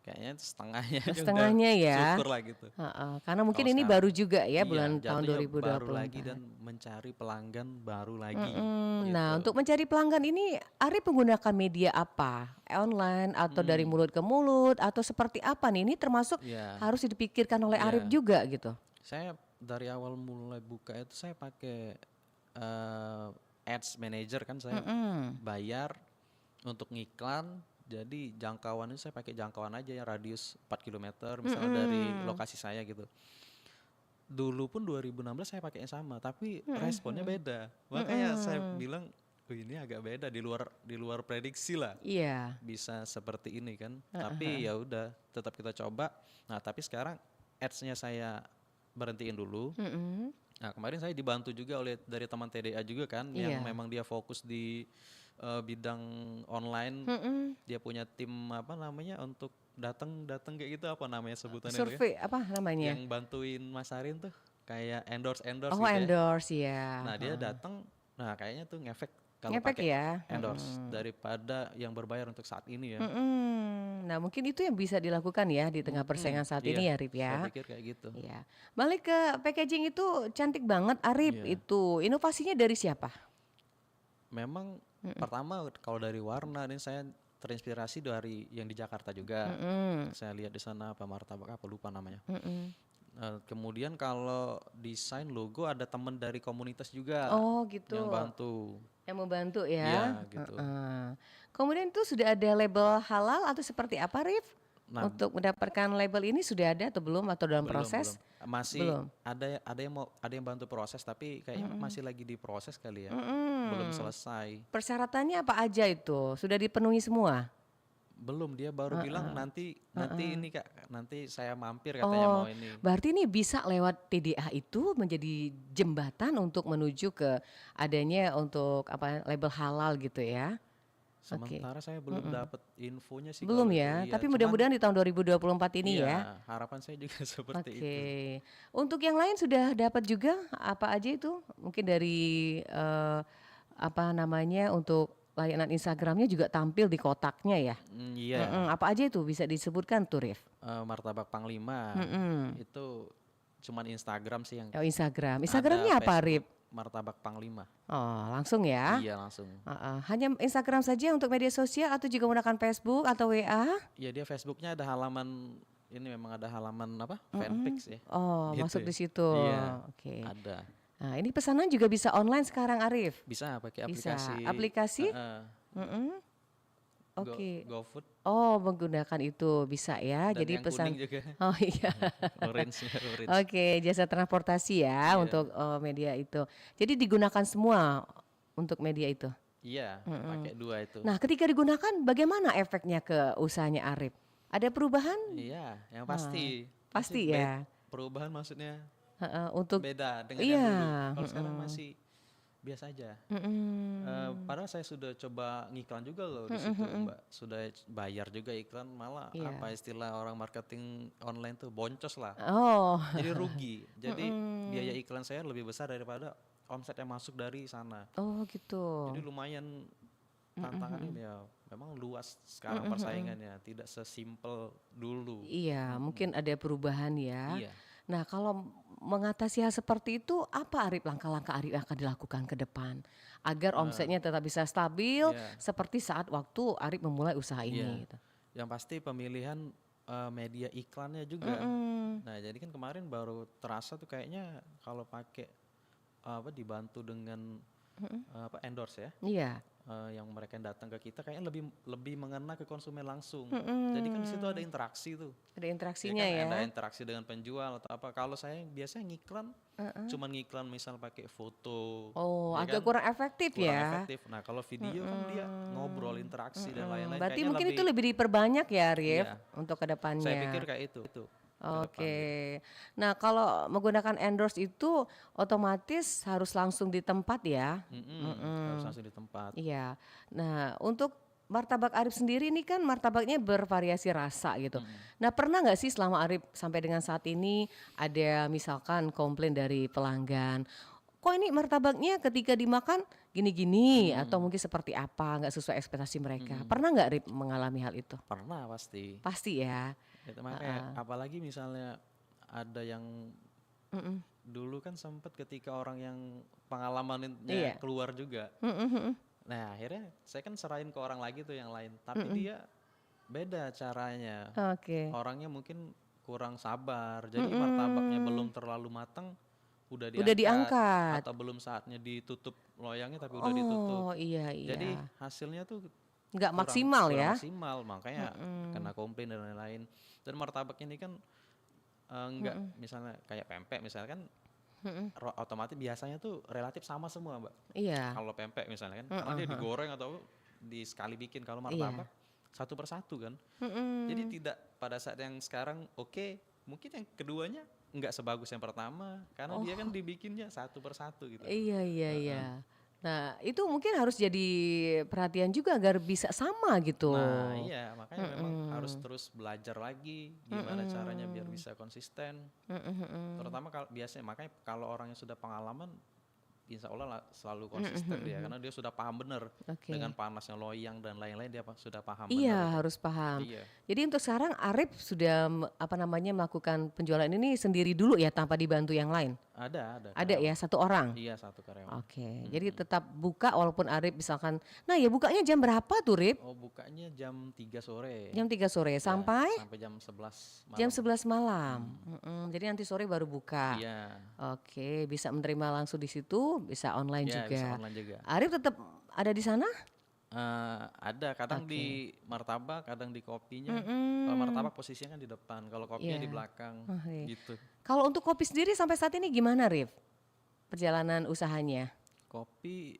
S8: kayaknya setengahnya.
S7: Setengahnya ya.
S8: Syukur lah gitu.
S7: Karena mungkin ini baru juga ya bulan tahun 2020.
S8: Baru lagi dan mencari pelanggan baru lagi. Gitu.
S7: Nah untuk mencari pelanggan ini Arif menggunakan media apa? Online atau dari mulut ke mulut atau seperti apa nih? Ini termasuk harus dipikirkan oleh Arif juga gitu.
S8: Saya dari awal mulai buka itu saya pakai ads manager kan, saya bayar untuk ngiklan. Jadi jangkauannya saya pakai jangkauan aja ya, radius 4 km misalnya dari lokasi saya gitu. Dulu pun 2016 saya pakai yang sama, tapi responnya beda. Makanya saya bilang ini agak beda, di luar prediksi lah.
S7: Iya.
S8: Bisa seperti ini kan. Tapi ya udah tetap kita coba. Nah, tapi sekarang ads-nya saya berhentiin dulu. Nah, kemarin saya dibantu juga dari teman TDA juga kan, yang memang dia fokus di bidang online. Dia punya tim apa namanya untuk datang kayak gitu, apa namanya sebutannya?
S7: Survei apa namanya?
S8: Yang bantuin Mas Arin tuh kayak endorse
S7: Oh,
S8: gitu
S7: endorse ya.
S8: Nah, dia datang Nah, kayaknya tuh ngefek kalau
S7: Ngefek
S8: pakai
S7: ya.
S8: endorse daripada yang berbayar untuk saat ini ya.
S7: Nah, mungkin itu yang bisa dilakukan ya di tengah persaingan saat ini ya,
S8: Iya,
S7: Arif
S8: saya
S7: ya.
S8: pikir kayak gitu.
S7: Iya. Balik ke packaging itu cantik banget, Arif.
S8: Iya.
S7: Itu inovasinya dari siapa?
S8: Memang pertama kalau dari warna ini saya terinspirasi dari yang di Jakarta juga. Saya lihat di sana apa martabak apa lupa namanya. Kemudian kalau desain logo ada teman dari komunitas juga
S7: Oh, gitu.
S8: yang bantu.
S7: Yang membantu ya.
S8: Iya, gitu.
S7: Kemudian itu sudah ada label halal atau seperti apa, Rif?
S8: Nah,
S7: Untuk mendapatkan label ini sudah ada atau belum atau dalam proses?
S8: Masih
S7: Belum.
S8: ada yang bantu proses tapi kayaknya masih lagi diproses kali ya. Belum selesai.
S7: Persyaratannya apa aja itu? Sudah dipenuhi semua?
S8: Belum, dia baru bilang nanti ini Kak, nanti saya mampir katanya mau ini.
S7: Berarti ini bisa lewat TDA itu menjadi jembatan untuk menuju ke adanya untuk apa label halal gitu ya?
S8: Sementara saya belum dapat infonya sih.
S7: Belum
S8: kalau itu,
S7: ya,
S8: iya.
S7: tapi
S8: Cuman,
S7: mudah-mudahan di tahun 2024 ini
S8: iya,
S7: ya.
S8: harapan saya juga seperti
S7: Oke.
S8: itu.
S7: Untuk yang lain sudah dapat juga apa aja itu? Mungkin dari apa namanya untuk layanan Instagramnya juga tampil di kotaknya ya.
S8: Iya.
S7: Apa aja itu bisa disebutkan tuh, Rif?
S8: Martabak Panglima itu cuman Instagram sih yang
S7: Oh, Instagram.
S8: ada
S7: Instagramnya apa,
S8: Facebook,
S7: Rif?
S8: Martabak Panglima.
S7: Oh, langsung ya?
S8: Iya langsung.
S7: Hanya Instagram saja untuk media sosial atau juga menggunakan Facebook atau WA?
S8: Ya dia Facebooknya ada halaman ini memang ada halaman apa fanpage ya.
S7: Oh,
S8: Gitu
S7: masuk
S8: ya.
S7: di situ.
S8: Iya.
S7: Oke.
S8: Ada.
S7: Nah, ini pesanan juga bisa online sekarang, Arif.
S8: Bisa pakai
S7: Bisa.
S8: aplikasi.
S7: Aplikasi?
S8: Go-
S7: Oke.
S8: GoFood.
S7: Oh, menggunakan itu bisa ya.
S8: Dan
S7: Jadi
S8: yang
S7: pesan.
S8: kuning juga.
S7: Oh iya.
S8: Orange.
S7: Oke, jasa transportasi ya untuk media itu. Jadi digunakan semua untuk media itu.
S8: Iya, pakai dua itu.
S7: Nah, ketika digunakan bagaimana efeknya ke usahanya Arif? Ada perubahan?
S8: Iya, yang pasti.
S7: Pasti
S8: Pasti
S7: ya.
S8: Perubahan maksudnya
S7: Untuk
S8: beda dengan
S7: iya.
S8: yang dulu. Kalau sekarang masih biasa aja. Padahal saya sudah coba ngiklan juga loh di situ, Mbak. Sudah bayar juga iklan, malah
S7: Iya.
S8: apa istilah orang marketing online tuh boncos lah.
S7: Oh.
S8: Jadi rugi. Jadi biaya iklan saya lebih besar daripada omset yang masuk dari sana.
S7: Oh, gitu.
S8: Jadi lumayan tantangannya ya memang luas sekarang persaingannya, tidak sesimpel dulu.
S7: Iya, mungkin ada perubahan ya.
S8: Iya.
S7: Nah, kalau mengatasi hal seperti itu, apa Arif langkah-langkah Arif yang akan dilakukan ke depan agar omsetnya tetap bisa stabil
S8: Iya.
S7: seperti saat waktu Arif memulai usaha ini?
S8: Iya.
S7: Gitu.
S8: Yang pasti pemilihan media iklannya juga. Nah, jadi kan kemarin baru terasa tuh kayaknya kalau pakai apa dibantu dengan apa endorse ya.
S7: Iya.
S8: Yang mereka yang datang ke kita kayaknya lebih mengena ke konsumen langsung. Jadi kan di situ ada interaksi tuh.
S7: Ada interaksinya
S8: kan
S7: ya.
S8: Ada interaksi dengan penjual atau apa. Kalau saya biasanya ngiklan, cuman ngiklan misal pakai foto.
S7: Oh,
S8: ya
S7: agak
S8: kan?
S7: kurang efektif
S8: Kurang
S7: ya.
S8: efektif. Nah kalau video kan dia ngobrol, interaksi dan lain-lain.
S7: Berarti
S8: Kayaknya
S7: mungkin itu lebih diperbanyak ya, Arif,
S8: Iya.
S7: untuk ke depannya.
S8: Saya pikir kayak itu.
S7: Oke. Nah, kalau menggunakan endorse itu otomatis harus langsung di tempat ya.
S8: Harus langsung di tempat.
S7: Iya. Nah, untuk martabak Arif sendiri ini kan martabaknya bervariasi rasa gitu. Nah, pernah nggak sih selama Arif sampai dengan saat ini ada misalkan komplain dari pelanggan, kok ini martabaknya ketika dimakan gini-gini atau mungkin seperti apa, nggak sesuai ekspektasi mereka. Pernah nggak Arif mengalami hal itu?
S8: Pernah pasti.
S7: Pasti ya.
S8: Itu makanya apalagi misalnya ada yang dulu kan sempat ketika orang yang pengalamannya
S7: Iya.
S8: keluar juga. Nah akhirnya saya kan serahin ke orang lagi tuh yang lain, tapi dia beda caranya.
S7: Oke.
S8: Orangnya mungkin kurang sabar, jadi martabaknya belum terlalu matang udah
S7: Udah diangkat.
S8: atau belum saatnya ditutup loyangnya tapi udah ditutup.
S7: Oh iya iya.
S8: Jadi hasilnya tuh
S7: nggak
S8: kurang-
S7: maksimal
S8: kurang
S7: ya.
S8: maksimal, makanya kena komplain dan lain-lain. Dan martabak ini kan nggak misalnya kayak pempek misalnya kan otomatis biasanya tuh relatif sama semua, Mbak.
S7: Iya.
S8: Kalau pempek misalnya kan karena dia digoreng atau di sekali bikin. Kalau martabak satu persatu kan. Jadi tidak pada saat yang sekarang oke, mungkin yang keduanya nggak sebagus yang pertama karena dia kan dibikinnya satu persatu gitu.
S7: Iya iya iya. Nah, itu mungkin harus jadi perhatian juga agar bisa sama gitu.
S8: Nah iya makanya memang harus terus belajar lagi gimana caranya biar bisa konsisten. Terutama kalau biasanya makanya kalau orang yang sudah pengalaman insya Allah selalu konsisten dia, karena dia sudah paham benar
S7: Oke.
S8: dengan panasnya loyang dan lain-lain, dia sudah paham
S7: Iya,
S8: benar itu.
S7: harus paham.
S8: Iya.
S7: Jadi untuk sekarang Arif sudah melakukan penjualan ini sendiri dulu ya tanpa dibantu yang lain?
S8: Ada
S7: Ada ya, satu orang?
S8: Iya, satu karyawan.
S7: Oke, jadi tetap buka walaupun Arif misalkan, nah ya bukanya jam berapa tuh Rip?
S8: Oh, bukanya jam 3 sore.
S7: Jam 3 sore
S8: Ya,
S7: sampai?
S8: sampai jam 11 malam.
S7: Jam 11 malam. Jadi nanti sore baru buka.
S8: Iya.
S7: Oke, bisa menerima langsung di situ, bisa online
S8: Ya,
S7: juga.
S8: bisa online juga.
S7: Arif tetap ada di sana?
S8: Ada, kadang
S7: Oke.
S8: di martabak, kadang di kopinya.
S7: Mm-mm.
S8: Kalau martabak posisinya kan di depan, kalau kopinya
S7: Iya.
S8: di belakang,
S7: Oke.
S8: gitu.
S7: Kalau untuk kopi sendiri sampai saat ini gimana Rif? Perjalanan usahanya?
S8: Kopi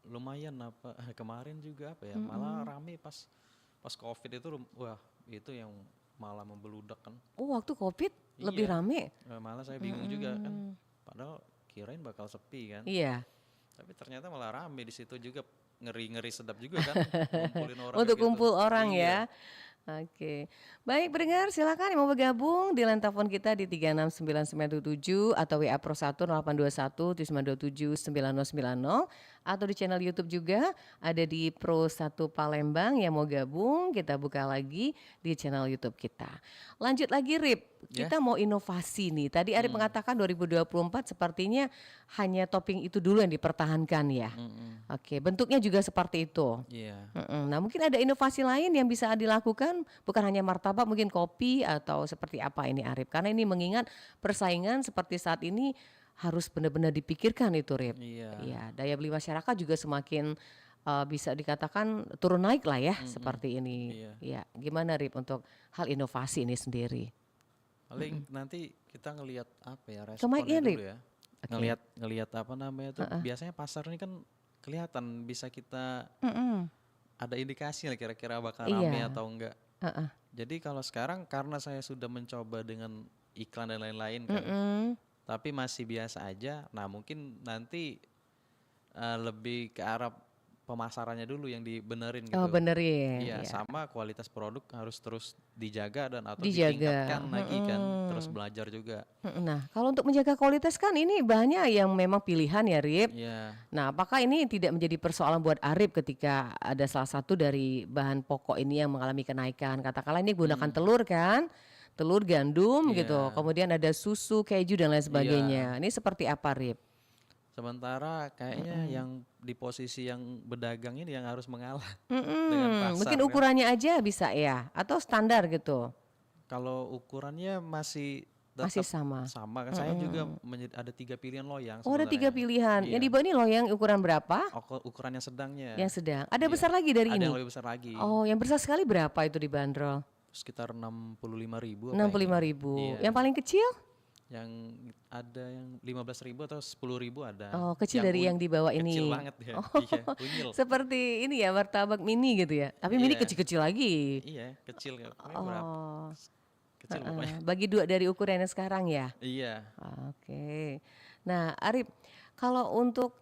S8: lumayan apa kemarin juga apa ya, malah rame pas COVID itu, wah itu yang malah membeludak kan.
S7: Oh, waktu Covid lebih
S8: Iya.
S7: rame?
S8: Malah saya bingung juga kan, padahal kirain bakal sepi kan.
S7: Iya.
S8: Tapi ternyata malah rame di situ juga, ngeri sedap juga kan, ngumpulin orang
S7: Untuk
S8: kayak gitu.
S7: kumpul orang
S8: Iya.
S7: ya. Oke. Baik pendengar, silakan yang mau bergabung di line telepon kita di 36997 atau WA Pro 1 0821 727 9090 atau di channel YouTube juga ada di Pro 1 Palembang. Yang mau gabung kita buka lagi di channel YouTube kita. Lanjut lagi Rip,
S8: Ya.
S7: kita mau inovasi nih. Tadi Arif mengatakan 2024 sepertinya hanya topping itu dulu yang dipertahankan ya. Oke, bentuknya juga seperti itu.
S8: Iya.
S7: Nah mungkin ada inovasi lain yang bisa dilakukan, bukan hanya martabak, mungkin kopi atau seperti apa ini Arif? Karena ini mengingat persaingan seperti saat ini harus benar-benar dipikirkan itu Rip.
S8: Iya.
S7: Ya, daya beli masyarakat juga semakin bisa dikatakan turun naik lah ya seperti ini.
S8: Iya.
S7: Ya, gimana Rip untuk hal inovasi ini sendiri?
S8: Paling nanti kita ngelihat apa ya,
S7: Ke mic-nya,
S8: responnya
S7: Rip.
S8: dulu ya.
S7: Oke.
S8: Ngelihat apa namanya tuh, biasanya pasar ini kan kelihatan, bisa kita ada indikasi lah kira-kira bakal rame
S7: Iya.
S8: atau enggak. Jadi kalau sekarang karena saya sudah mencoba dengan iklan dan lain-lain kan, tapi masih biasa aja. Nah mungkin nanti lebih ke arah pemasarannya dulu yang dibenerin gitu.
S7: Oh benerin.
S8: Iya,
S7: Ya.
S8: sama kualitas produk harus terus dijaga dan atau
S7: Dijaga.
S8: ditingkatkan lagi kan, terus belajar juga.
S7: Nah, kalau untuk menjaga kualitas kan ini banyak yang memang pilihan ya, Rip.
S8: Iya.
S7: Nah, apakah ini tidak menjadi persoalan buat Arif ketika ada salah satu dari bahan pokok ini yang mengalami kenaikan? Katakanlah ini gunakan telur kan, telur, gandum
S8: Iya.
S7: gitu. Kemudian ada susu, keju dan lain sebagainya. Ini seperti apa, Rip?
S8: Sementara kayaknya yang di posisi yang berdagang ini yang harus mengalah dengan pasar.
S7: Mungkin
S8: kan.
S7: ukurannya aja bisa ya, atau standar gitu.
S8: Kalau ukurannya masih
S7: Masih
S8: tetap
S7: sama.
S8: kan. Saya juga ada 3 pilihan loyang.
S7: Oh, ada 3
S8: sebenarnya.
S7: pilihan.
S8: Iya.
S7: Yang di bawah ini loyang ukuran berapa?
S8: Ukuran yang sedangnya.
S7: Yang sedang. Ada
S8: Iya.
S7: besar lagi dari
S8: Ada
S7: ini?
S8: yang lebih besar lagi.
S7: Oh, yang besar sekali berapa itu dibanderol?
S8: Sekitar 65.000.
S7: 65.000.
S8: Iya.
S7: Yang paling kecil?
S8: Yang ada yang 15.000 atau 10.000 ada.
S7: Oh, kecil dari yang di bawah ini.
S8: Kecil banget ya.
S7: Oh,
S8: Iya, unyil.
S7: seperti ini ya, martabak mini gitu ya. Tapi mini
S8: Iya.
S7: kecil-kecil lagi.
S8: Iya, kecil ya. Berapa?
S7: Oh.
S8: Kecil pokoknya.
S7: Bagi 2 dari ukurannya sekarang ya.
S8: Iya.
S7: Oke. Nah, Arif, kalau untuk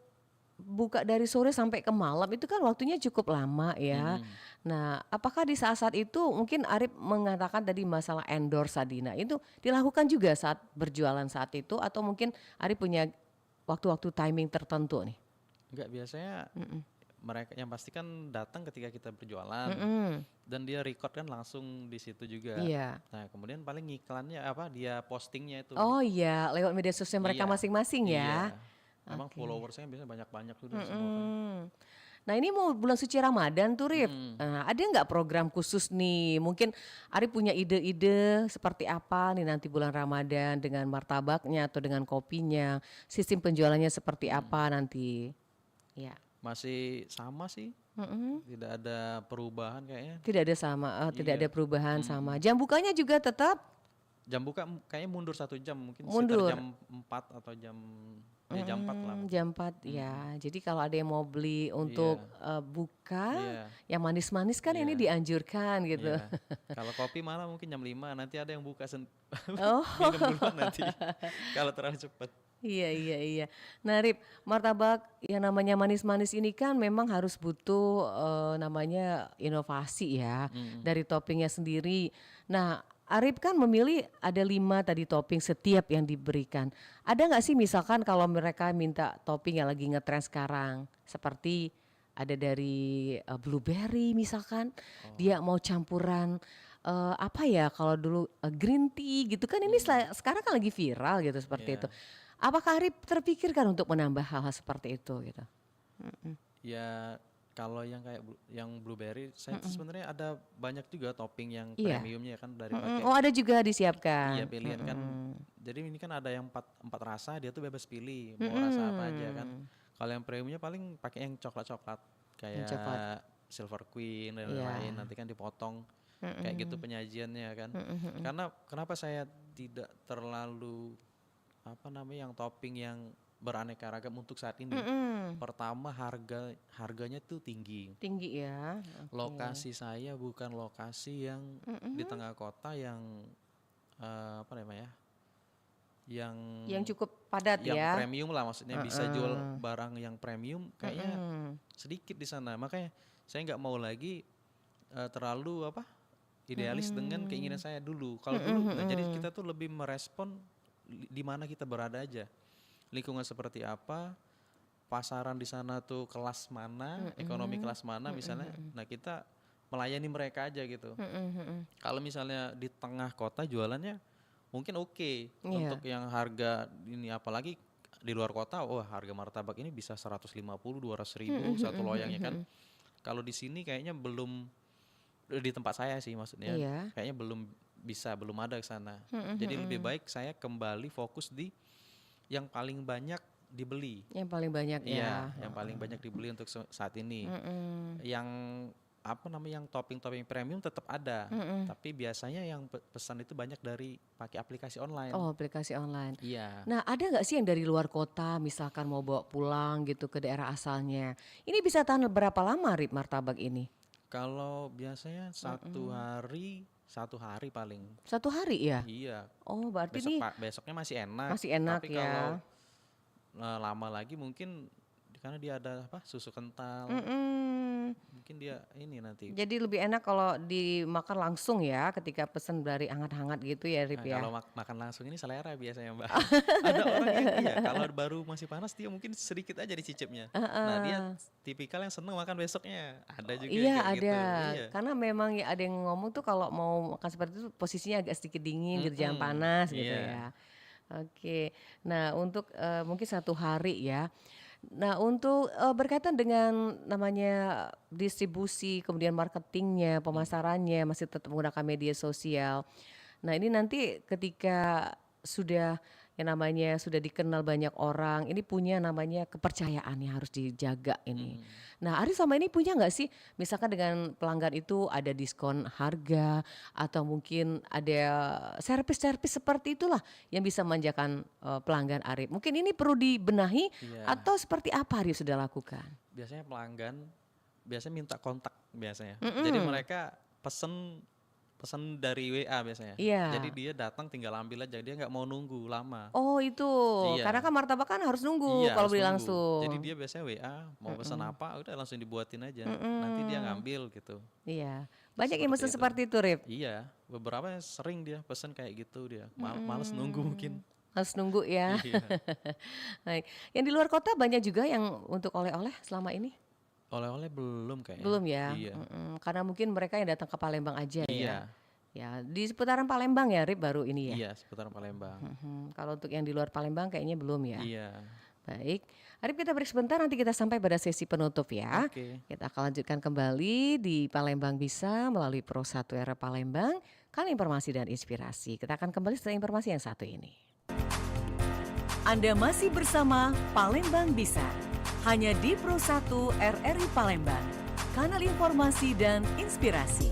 S7: buka dari sore sampai ke malam itu kan waktunya cukup lama ya. Nah, apakah di saat-saat itu mungkin Arif mengatakan tadi masalah endorse tadi. Nah, itu dilakukan juga saat berjualan saat itu atau mungkin Arif punya waktu-waktu timing tertentu nih?
S8: Enggak, biasanya mereka yang pasti kan datang ketika kita berjualan dan dia record kan langsung di situ juga.
S7: Iya.
S8: Nah, kemudian paling iklannya apa, dia postingnya itu.
S7: Oh iya, lewat media sosial mereka
S8: Iya.
S7: masing-masing ya.
S8: Iya. Memang
S7: Oke.
S8: followersnya biasanya banyak-banyak tuh semua kan.
S7: Nah ini mau bulan suci Ramadan tuh Rif. Nah, ada nggak program khusus nih? Mungkin Arif punya ide-ide seperti apa nih nanti bulan Ramadan dengan martabaknya atau dengan kopinya. Sistem penjualannya seperti apa nanti? Ya.
S8: Masih sama sih. Tidak ada perubahan kayaknya.
S7: Tidak ada sama, tidak
S8: Iya.
S7: ada perubahan sama. Jam bukanya juga tetap?
S8: Jam buka kayaknya mundur 1 jam, mungkin
S7: Mundur.
S8: sekitar jam 4 atau jam 4 lah.
S7: Jam 4 ya. Jadi kalau ada yang mau beli untuk buka,
S8: Iya.
S7: yang manis-manis kan ini dianjurkan gitu.
S8: Iya. Kalau kopi malah mungkin jam 5, nanti ada yang buka
S7: Oh.
S8: minum duluan nanti. Kalau terlalu cepat.
S7: Iya. Nah Rip, martabak yang namanya manis-manis ini kan memang harus butuh namanya inovasi ya dari toppingnya sendiri. Nah Arif kan memilih ada 5 tadi topping setiap yang diberikan. Ada nggak sih misalkan kalau mereka minta topping yang lagi ngetren sekarang, seperti ada dari blueberry misalkan, dia mau campuran apa ya kalau dulu green tea gitu kan, ini sekarang kan lagi viral gitu seperti itu. Apakah Arif terpikirkan untuk menambah hal-hal seperti itu gitu?
S8: Ya kalau yang kayak yang blueberry, saya sebenarnya ada banyak juga topping yang
S7: Iya.
S8: premiumnya kan dari pakai.
S7: Oh ada juga disiapkan.
S8: Iya pilihan kan. Jadi ini kan ada yang empat rasa, dia tuh bebas pilih mau rasa apa aja kan. Kalau yang premiumnya paling pakai yang coklat-coklat kayak
S7: coklat.
S8: Silver Queen dan
S7: Iya.
S8: lain-lain, nanti kan dipotong kayak gitu penyajiannya kan. Karena kenapa saya tidak terlalu apa namanya yang topping yang beraneka ragam untuk saat ini. Pertama harganya tuh tinggi.
S7: Tinggi ya. Oke.
S8: Lokasi saya bukan lokasi yang di tengah kota yang apa namanya? Yang
S7: cukup padat
S8: yang
S7: ya.
S8: premium lah, maksudnya bisa jual barang yang premium kayaknya sedikit di sana. Makanya saya nggak mau lagi terlalu apa? Idealis dengan keinginan saya dulu. Kalau dulu jadi kita tuh lebih merespon di mana kita berada aja. Lingkungan seperti apa, pasaran di sana tuh kelas mana, ekonomi kelas mana misalnya. Nah kita melayani mereka aja gitu. Kalau misalnya di tengah kota jualannya mungkin oke. Untuk yang harga ini, apalagi di luar kota, harga martabak ini bisa 150-200 ribu satu loyangnya kan. Kalau di sini kayaknya belum, di tempat saya sih maksudnya, kayaknya belum ada ke sana. Jadi lebih baik saya kembali fokus di yang paling banyak dibeli.
S7: Yang paling banyak
S8: Iya, yang paling banyak dibeli untuk saat ini. Yang apa namanya yang topping-topping premium tetap ada, tapi biasanya yang pesan itu banyak dari pakai aplikasi online.
S7: Oh, aplikasi online.
S8: Iya.
S7: Nah, ada nggak sih yang dari luar kota, misalkan mau bawa pulang gitu ke daerah asalnya? Ini bisa tahan berapa lama, Rip, martabak ini?
S8: Kalau biasanya satu hari paling.
S7: 1 hari ya?
S8: Iya.
S7: Oh, berarti ini
S8: besoknya masih enak.
S7: masih enak
S8: tapi
S7: ya.
S8: kalau lama lagi mungkin karena dia ada susu kental. Mungkin dia ini nanti.
S7: Jadi lebih enak kalau dimakan langsung ya, ketika pesen dari hangat-hangat gitu ya, Rip ya.
S8: Kalau makan langsung ini selera biasanya, Mbak. Ada orang yang kalau baru masih panas dia mungkin sedikit aja dicicipnya. Nah dia tipikal yang seneng makan besoknya. Ada juga
S7: Iya
S8: kayak
S7: ada,
S8: gitu. Iya.
S7: karena memang ya ada yang ngomong tuh kalau mau makan seperti itu posisinya agak sedikit dingin gitu, jangan panas gitu ya. Oke, nah untuk mungkin 1 hari ya. Nah untuk berkaitan dengan namanya distribusi, kemudian marketingnya, pemasarannya masih tetap menggunakan media sosial. Nah ini nanti ketika sudah yang namanya sudah dikenal banyak orang, ini punya namanya kepercayaan yang harus dijaga ini. Nah Ari sama ini punya nggak sih, misalkan dengan pelanggan itu ada diskon harga atau mungkin ada servis-servis seperti itulah yang bisa memanjakan pelanggan Arif. Mungkin ini perlu dibenahi atau seperti apa Arif sudah lakukan?
S8: Biasanya pelanggan biasanya minta kontak biasanya. Jadi mereka pesen dari WA biasanya.
S7: Iya.
S8: Jadi dia datang tinggal ambil aja, dia nggak mau nunggu lama.
S7: Oh itu, karena kan martabak kan harus nunggu kalau beli langsung.
S8: Jadi dia biasanya WA mau pesan apa, udah langsung dibuatin aja. Nanti dia ngambil gitu.
S7: Iya, banyak yang pesan seperti itu, Rip.
S8: Iya, beberapa sering dia pesan kayak gitu dia. Males nunggu mungkin.
S7: Harus nunggu ya.
S8: Iya.
S7: Baik. Yang di luar kota banyak juga yang untuk oleh-oleh selama ini?
S8: Oleh-oleh belum kayaknya.
S7: Belum ya.
S8: Iya.
S7: Karena mungkin mereka yang datang ke Palembang aja ya.
S8: Iya.
S7: Ya, di seputaran Palembang ya, Rip, baru ini ya.
S8: Iya, seputaran Palembang.
S7: Kalau untuk yang di luar Palembang kayaknya belum ya.
S8: Iya.
S7: Baik, Arif kita break sebentar, nanti kita sampai pada sesi penutup ya.
S8: Oke.
S7: Kita akan lanjutkan kembali di Palembang Bisa melalui Pro 1 Era Palembang. Kali informasi dan inspirasi. Kita akan kembali setelah informasi yang satu ini.
S14: Anda masih bersama Palembang Bisa. Hanya di Pro 1 RRI Palembang. Kanal informasi dan inspirasi.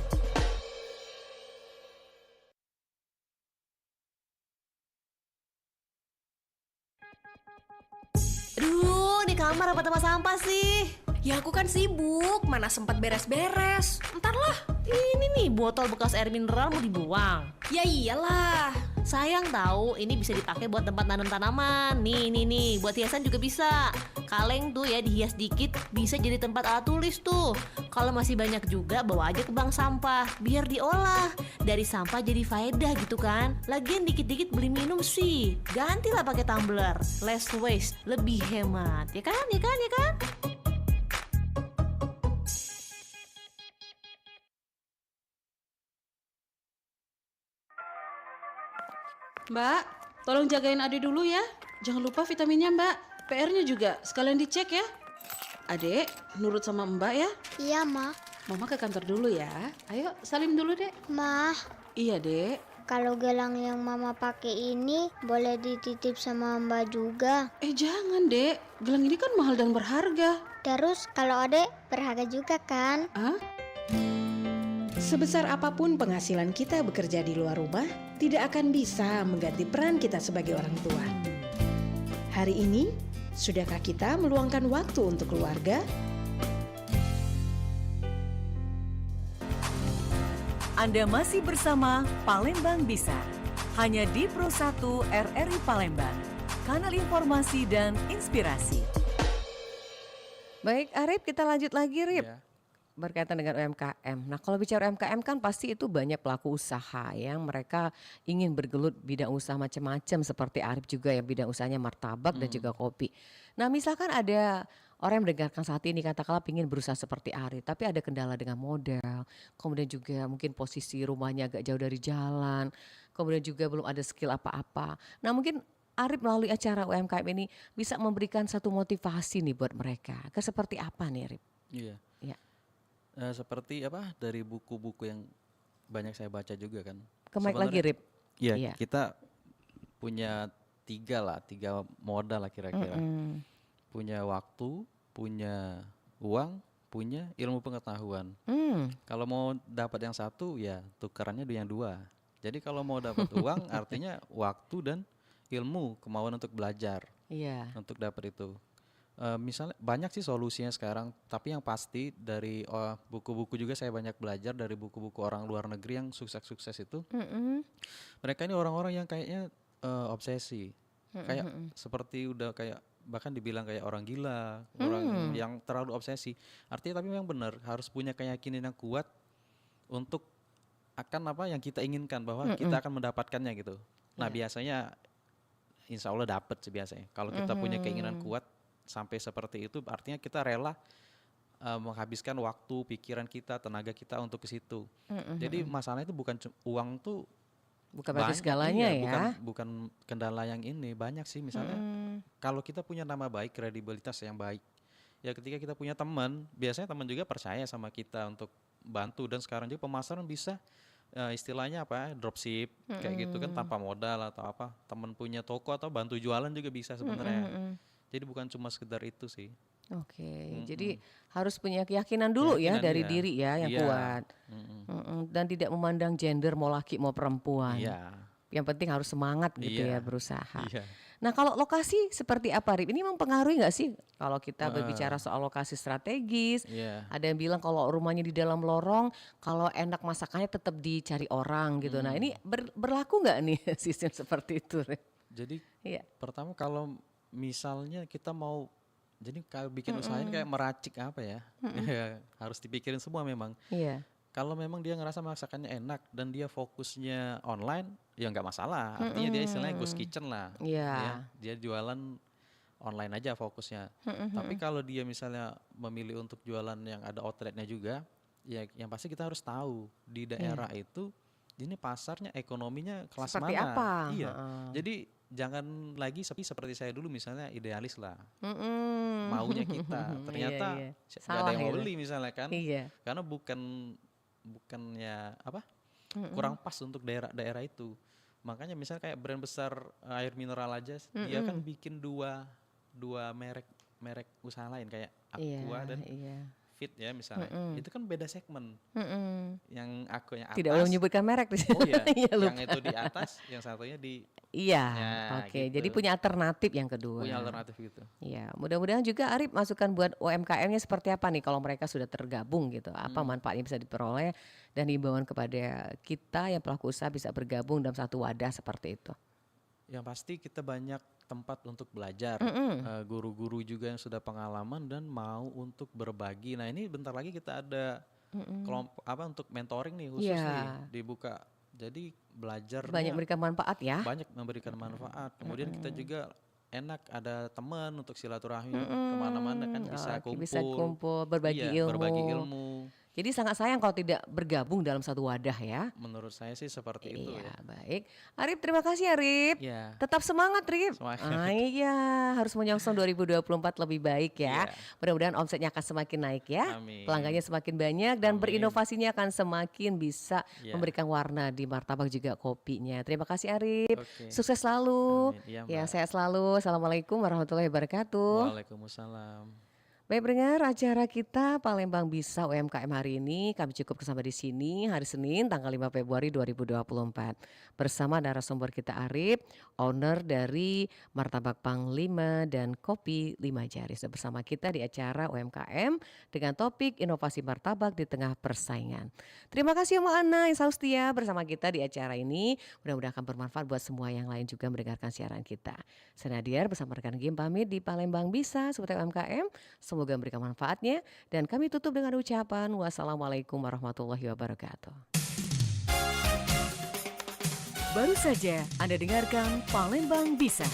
S17: Aduh, di kamar apa tempat sampah sih? Ya aku kan sibuk, mana sempat beres-beres. Entar lah. Ini nih botol bekas air mineral mau dibuang. Ya iyalah. Sayang tahu, ini bisa dipakai buat tempat nanam tanaman. Nih, buat hiasan juga bisa. Kaleng tuh ya dihias dikit, bisa jadi tempat alat tulis tuh. Kalau masih banyak juga, bawa aja ke bank sampah, biar diolah. Dari sampah jadi faedah gitu kan. Lagian dikit-dikit beli minum sih, gantilah pakai tumbler. Less waste, lebih hemat. Ya kan?
S18: Mbak, tolong jagain Ade dulu ya. Jangan lupa vitaminnya Mbak. PR-nya juga sekalian dicek ya. Adek, nurut sama Mbak ya.
S13: Iya, Ma.
S18: Mama ke kantor dulu ya. Ayo, salim dulu, Dek.
S13: Ma,
S18: Iya, Dek.
S13: kalau gelang yang Mama pakai ini boleh dititip sama Mbak juga.
S18: Jangan, Dek. Gelang ini kan mahal dan berharga.
S13: Terus kalau Ade berharga juga kan?
S19: Sebesar apapun penghasilan kita bekerja di luar rumah, tidak akan bisa mengganti peran kita sebagai orang tua. Hari ini, sudahkah kita meluangkan waktu untuk keluarga?
S14: Anda masih bersama Palembang Bisa, hanya di Pro 1 RRI Palembang, kanal informasi dan inspirasi.
S7: Baik, Arif, kita lanjut lagi, Rip. Berkaitan dengan UMKM. Nah, kalau bicara UMKM kan pasti itu banyak pelaku usaha yang mereka ingin bergelut bidang usaha macam-macam, seperti Arif juga yang bidang usahanya martabak dan juga kopi. Nah, misalkan ada orang yang mendengarkan saat ini katakanlah ingin berusaha seperti Arif, tapi ada kendala dengan modal, kemudian juga mungkin posisi rumahnya agak jauh dari jalan, kemudian juga belum ada skill apa-apa. Nah, mungkin Arif melalui acara UMKM ini bisa memberikan satu motivasi nih buat mereka. Seperti apa nih, Arif?
S8: Iya.
S7: Ya.
S8: Seperti apa dari buku-buku yang banyak saya baca juga kan.
S7: Ke mic lagi, Rip.
S8: Iya,
S7: Iya.
S8: kita punya tiga modal lah kira-kira. Punya waktu, punya uang, punya ilmu pengetahuan. Kalau mau dapat yang satu ya tukarannya yang dua. Jadi kalau mau dapat uang artinya waktu dan ilmu, kemauan untuk belajar.
S7: Iya.
S8: Untuk dapat itu. Misalnya banyak sih solusinya sekarang, tapi yang pasti dari buku-buku juga saya banyak belajar dari buku-buku orang luar negeri yang sukses-sukses itu. Mereka ini orang-orang yang kayaknya obsesi, kayak seperti udah kayak bahkan dibilang kayak orang gila, orang yang terlalu obsesi. Artinya tapi memang benar harus punya keyakinan yang kuat untuk akan apa yang kita inginkan, bahwa kita akan mendapatkannya gitu. Nah biasanya insya Allah dapat sih biasanya. Kalau kita punya keinginan kuat sampai seperti itu, artinya kita rela menghabiskan waktu, pikiran kita, tenaga kita untuk ke situ. Jadi masalahnya itu bukan uang tuh
S7: bukan berarti segalanya ya.
S8: Bukan kendala yang ini, banyak sih misalnya. Kalau kita punya nama baik, kredibilitas yang baik, ya ketika kita punya teman, biasanya teman juga percaya sama kita untuk bantu. Dan sekarang juga pemasaran bisa istilahnya apa, dropship kayak gitu kan, tanpa modal atau apa. Teman punya toko atau bantu jualan juga bisa sebenarnya. Jadi bukan cuma sekedar itu sih.
S7: Oke, jadi harus punya keyakinan dulu ya dari diri ya yang kuat. Dan tidak memandang gender mau laki mau perempuan. Yang penting harus semangat gitu ya berusaha. Nah, kalau lokasi seperti apa, Rip? Ini mempengaruhi nggak sih kalau kita berbicara soal lokasi strategis? Ada yang bilang kalau rumahnya di dalam lorong, kalau enak masakannya tetap dicari orang gitu. Nah, ini berlaku nggak nih sistem seperti itu, Rip?
S8: Jadi pertama kalau misalnya kita mau jadi kalau bikin usaha ini kayak meracik apa ya, harus dipikirin semua memang. Kalau memang dia ngerasa masakannya enak dan dia fokusnya online, ya nggak masalah. Artinya dia istilahnya ghost kitchen lah. Dia jualan online aja fokusnya. Tapi kalau dia misalnya memilih untuk jualan yang ada outletnya juga, ya yang pasti kita harus tahu di daerah itu ini pasarnya ekonominya kelas
S7: seperti
S8: mana.
S7: apa?
S8: Jadi jangan lagi seperti saya dulu misalnya idealis lah, maunya kita ternyata nggak ada yang mau beli misalnya kan, karena bukannya apa kurang pas untuk daerah itu. Makanya misalnya kayak brand besar air mineral aja, dia kan bikin dua merek usaha lain kayak Aqua dan Fit ya misalnya, itu kan beda segmen. Yang aku yang atas.
S7: Tidak boleh menyebutkan merek di sini.
S8: Oh iya,
S7: Iya,
S8: yang
S7: lupa.
S8: itu di atas, yang satunya di.
S7: Iya,
S8: Ya,
S7: oke.
S8: gitu.
S7: Jadi punya alternatif yang kedua.
S8: Punya alternatif gitu.
S7: Iya, mudah-mudahan juga Arif masukan buat UMKM-nya seperti apa nih kalau mereka sudah tergabung gitu. Apa manfaatnya bisa diperoleh dan himbauan kepada kita yang pelaku usaha bisa bergabung dalam satu wadah seperti itu.
S8: Yang pasti kita banyak tempat untuk belajar, guru-guru juga yang sudah pengalaman dan mau untuk berbagi. Nah ini bentar lagi kita ada kelompok apa untuk mentoring nih khusus
S7: Iya.
S8: nih dibuka. Jadi belajar
S7: Banyak memberikan manfaat ya.
S8: banyak memberikan manfaat. Kemudian kita juga enak ada teman untuk silaturahmi kemana-mana kan bisa
S7: Oke,
S8: kumpul,
S7: bisa kumpul, berbagi
S8: Iya,
S7: ilmu.
S8: berbagi ilmu.
S7: Jadi sangat sayang kalau tidak bergabung dalam satu wadah ya.
S8: Menurut saya sih seperti itu
S7: Iya,
S8: ya.
S7: baik. Arif, terima kasih Arif.
S8: Iya.
S7: Tetap semangat Rif.
S8: Semangat.
S7: Iya, harus menyongsong 2024 lebih baik ya. Mudah-mudahan omsetnya akan semakin naik ya.
S8: Amin.
S7: Pelanggannya semakin banyak dan berinovasinya akan semakin bisa
S8: Iya.
S7: memberikan warna di martabak juga kopinya. Terima kasih Arif.
S8: Oke.
S7: Sukses selalu.
S8: Amin. Iya,
S7: Ya,
S8: Mbak.
S7: sehat selalu. Assalamualaikum warahmatullahi wabarakatuh.
S8: Waalaikumsalam.
S7: Baik pendengar, acara kita Palembang Bisa UMKM hari ini kami cukup sampai di sini hari Senin tanggal 5 Februari 2024 bersama narasumber kita Arif, owner dari Martabak Panglima dan Kopi 5 Jari. Sudah bersama kita di acara UMKM dengan topik inovasi martabak di tengah persaingan. Terima kasih Mbak Ana yang selalu setia bersama kita di acara ini. Mudah-mudahan akan bermanfaat buat semua yang lain juga mendengarkan siaran kita. Saya Nadia bersama rekan Gim pamit di Palembang Bisa seputar UMKM. Semoga memberikan manfaatnya dan kami tutup dengan ucapan wassalamualaikum warahmatullahi wabarakatuh.
S14: Baru saja Anda dengarkan Palembang Bisa.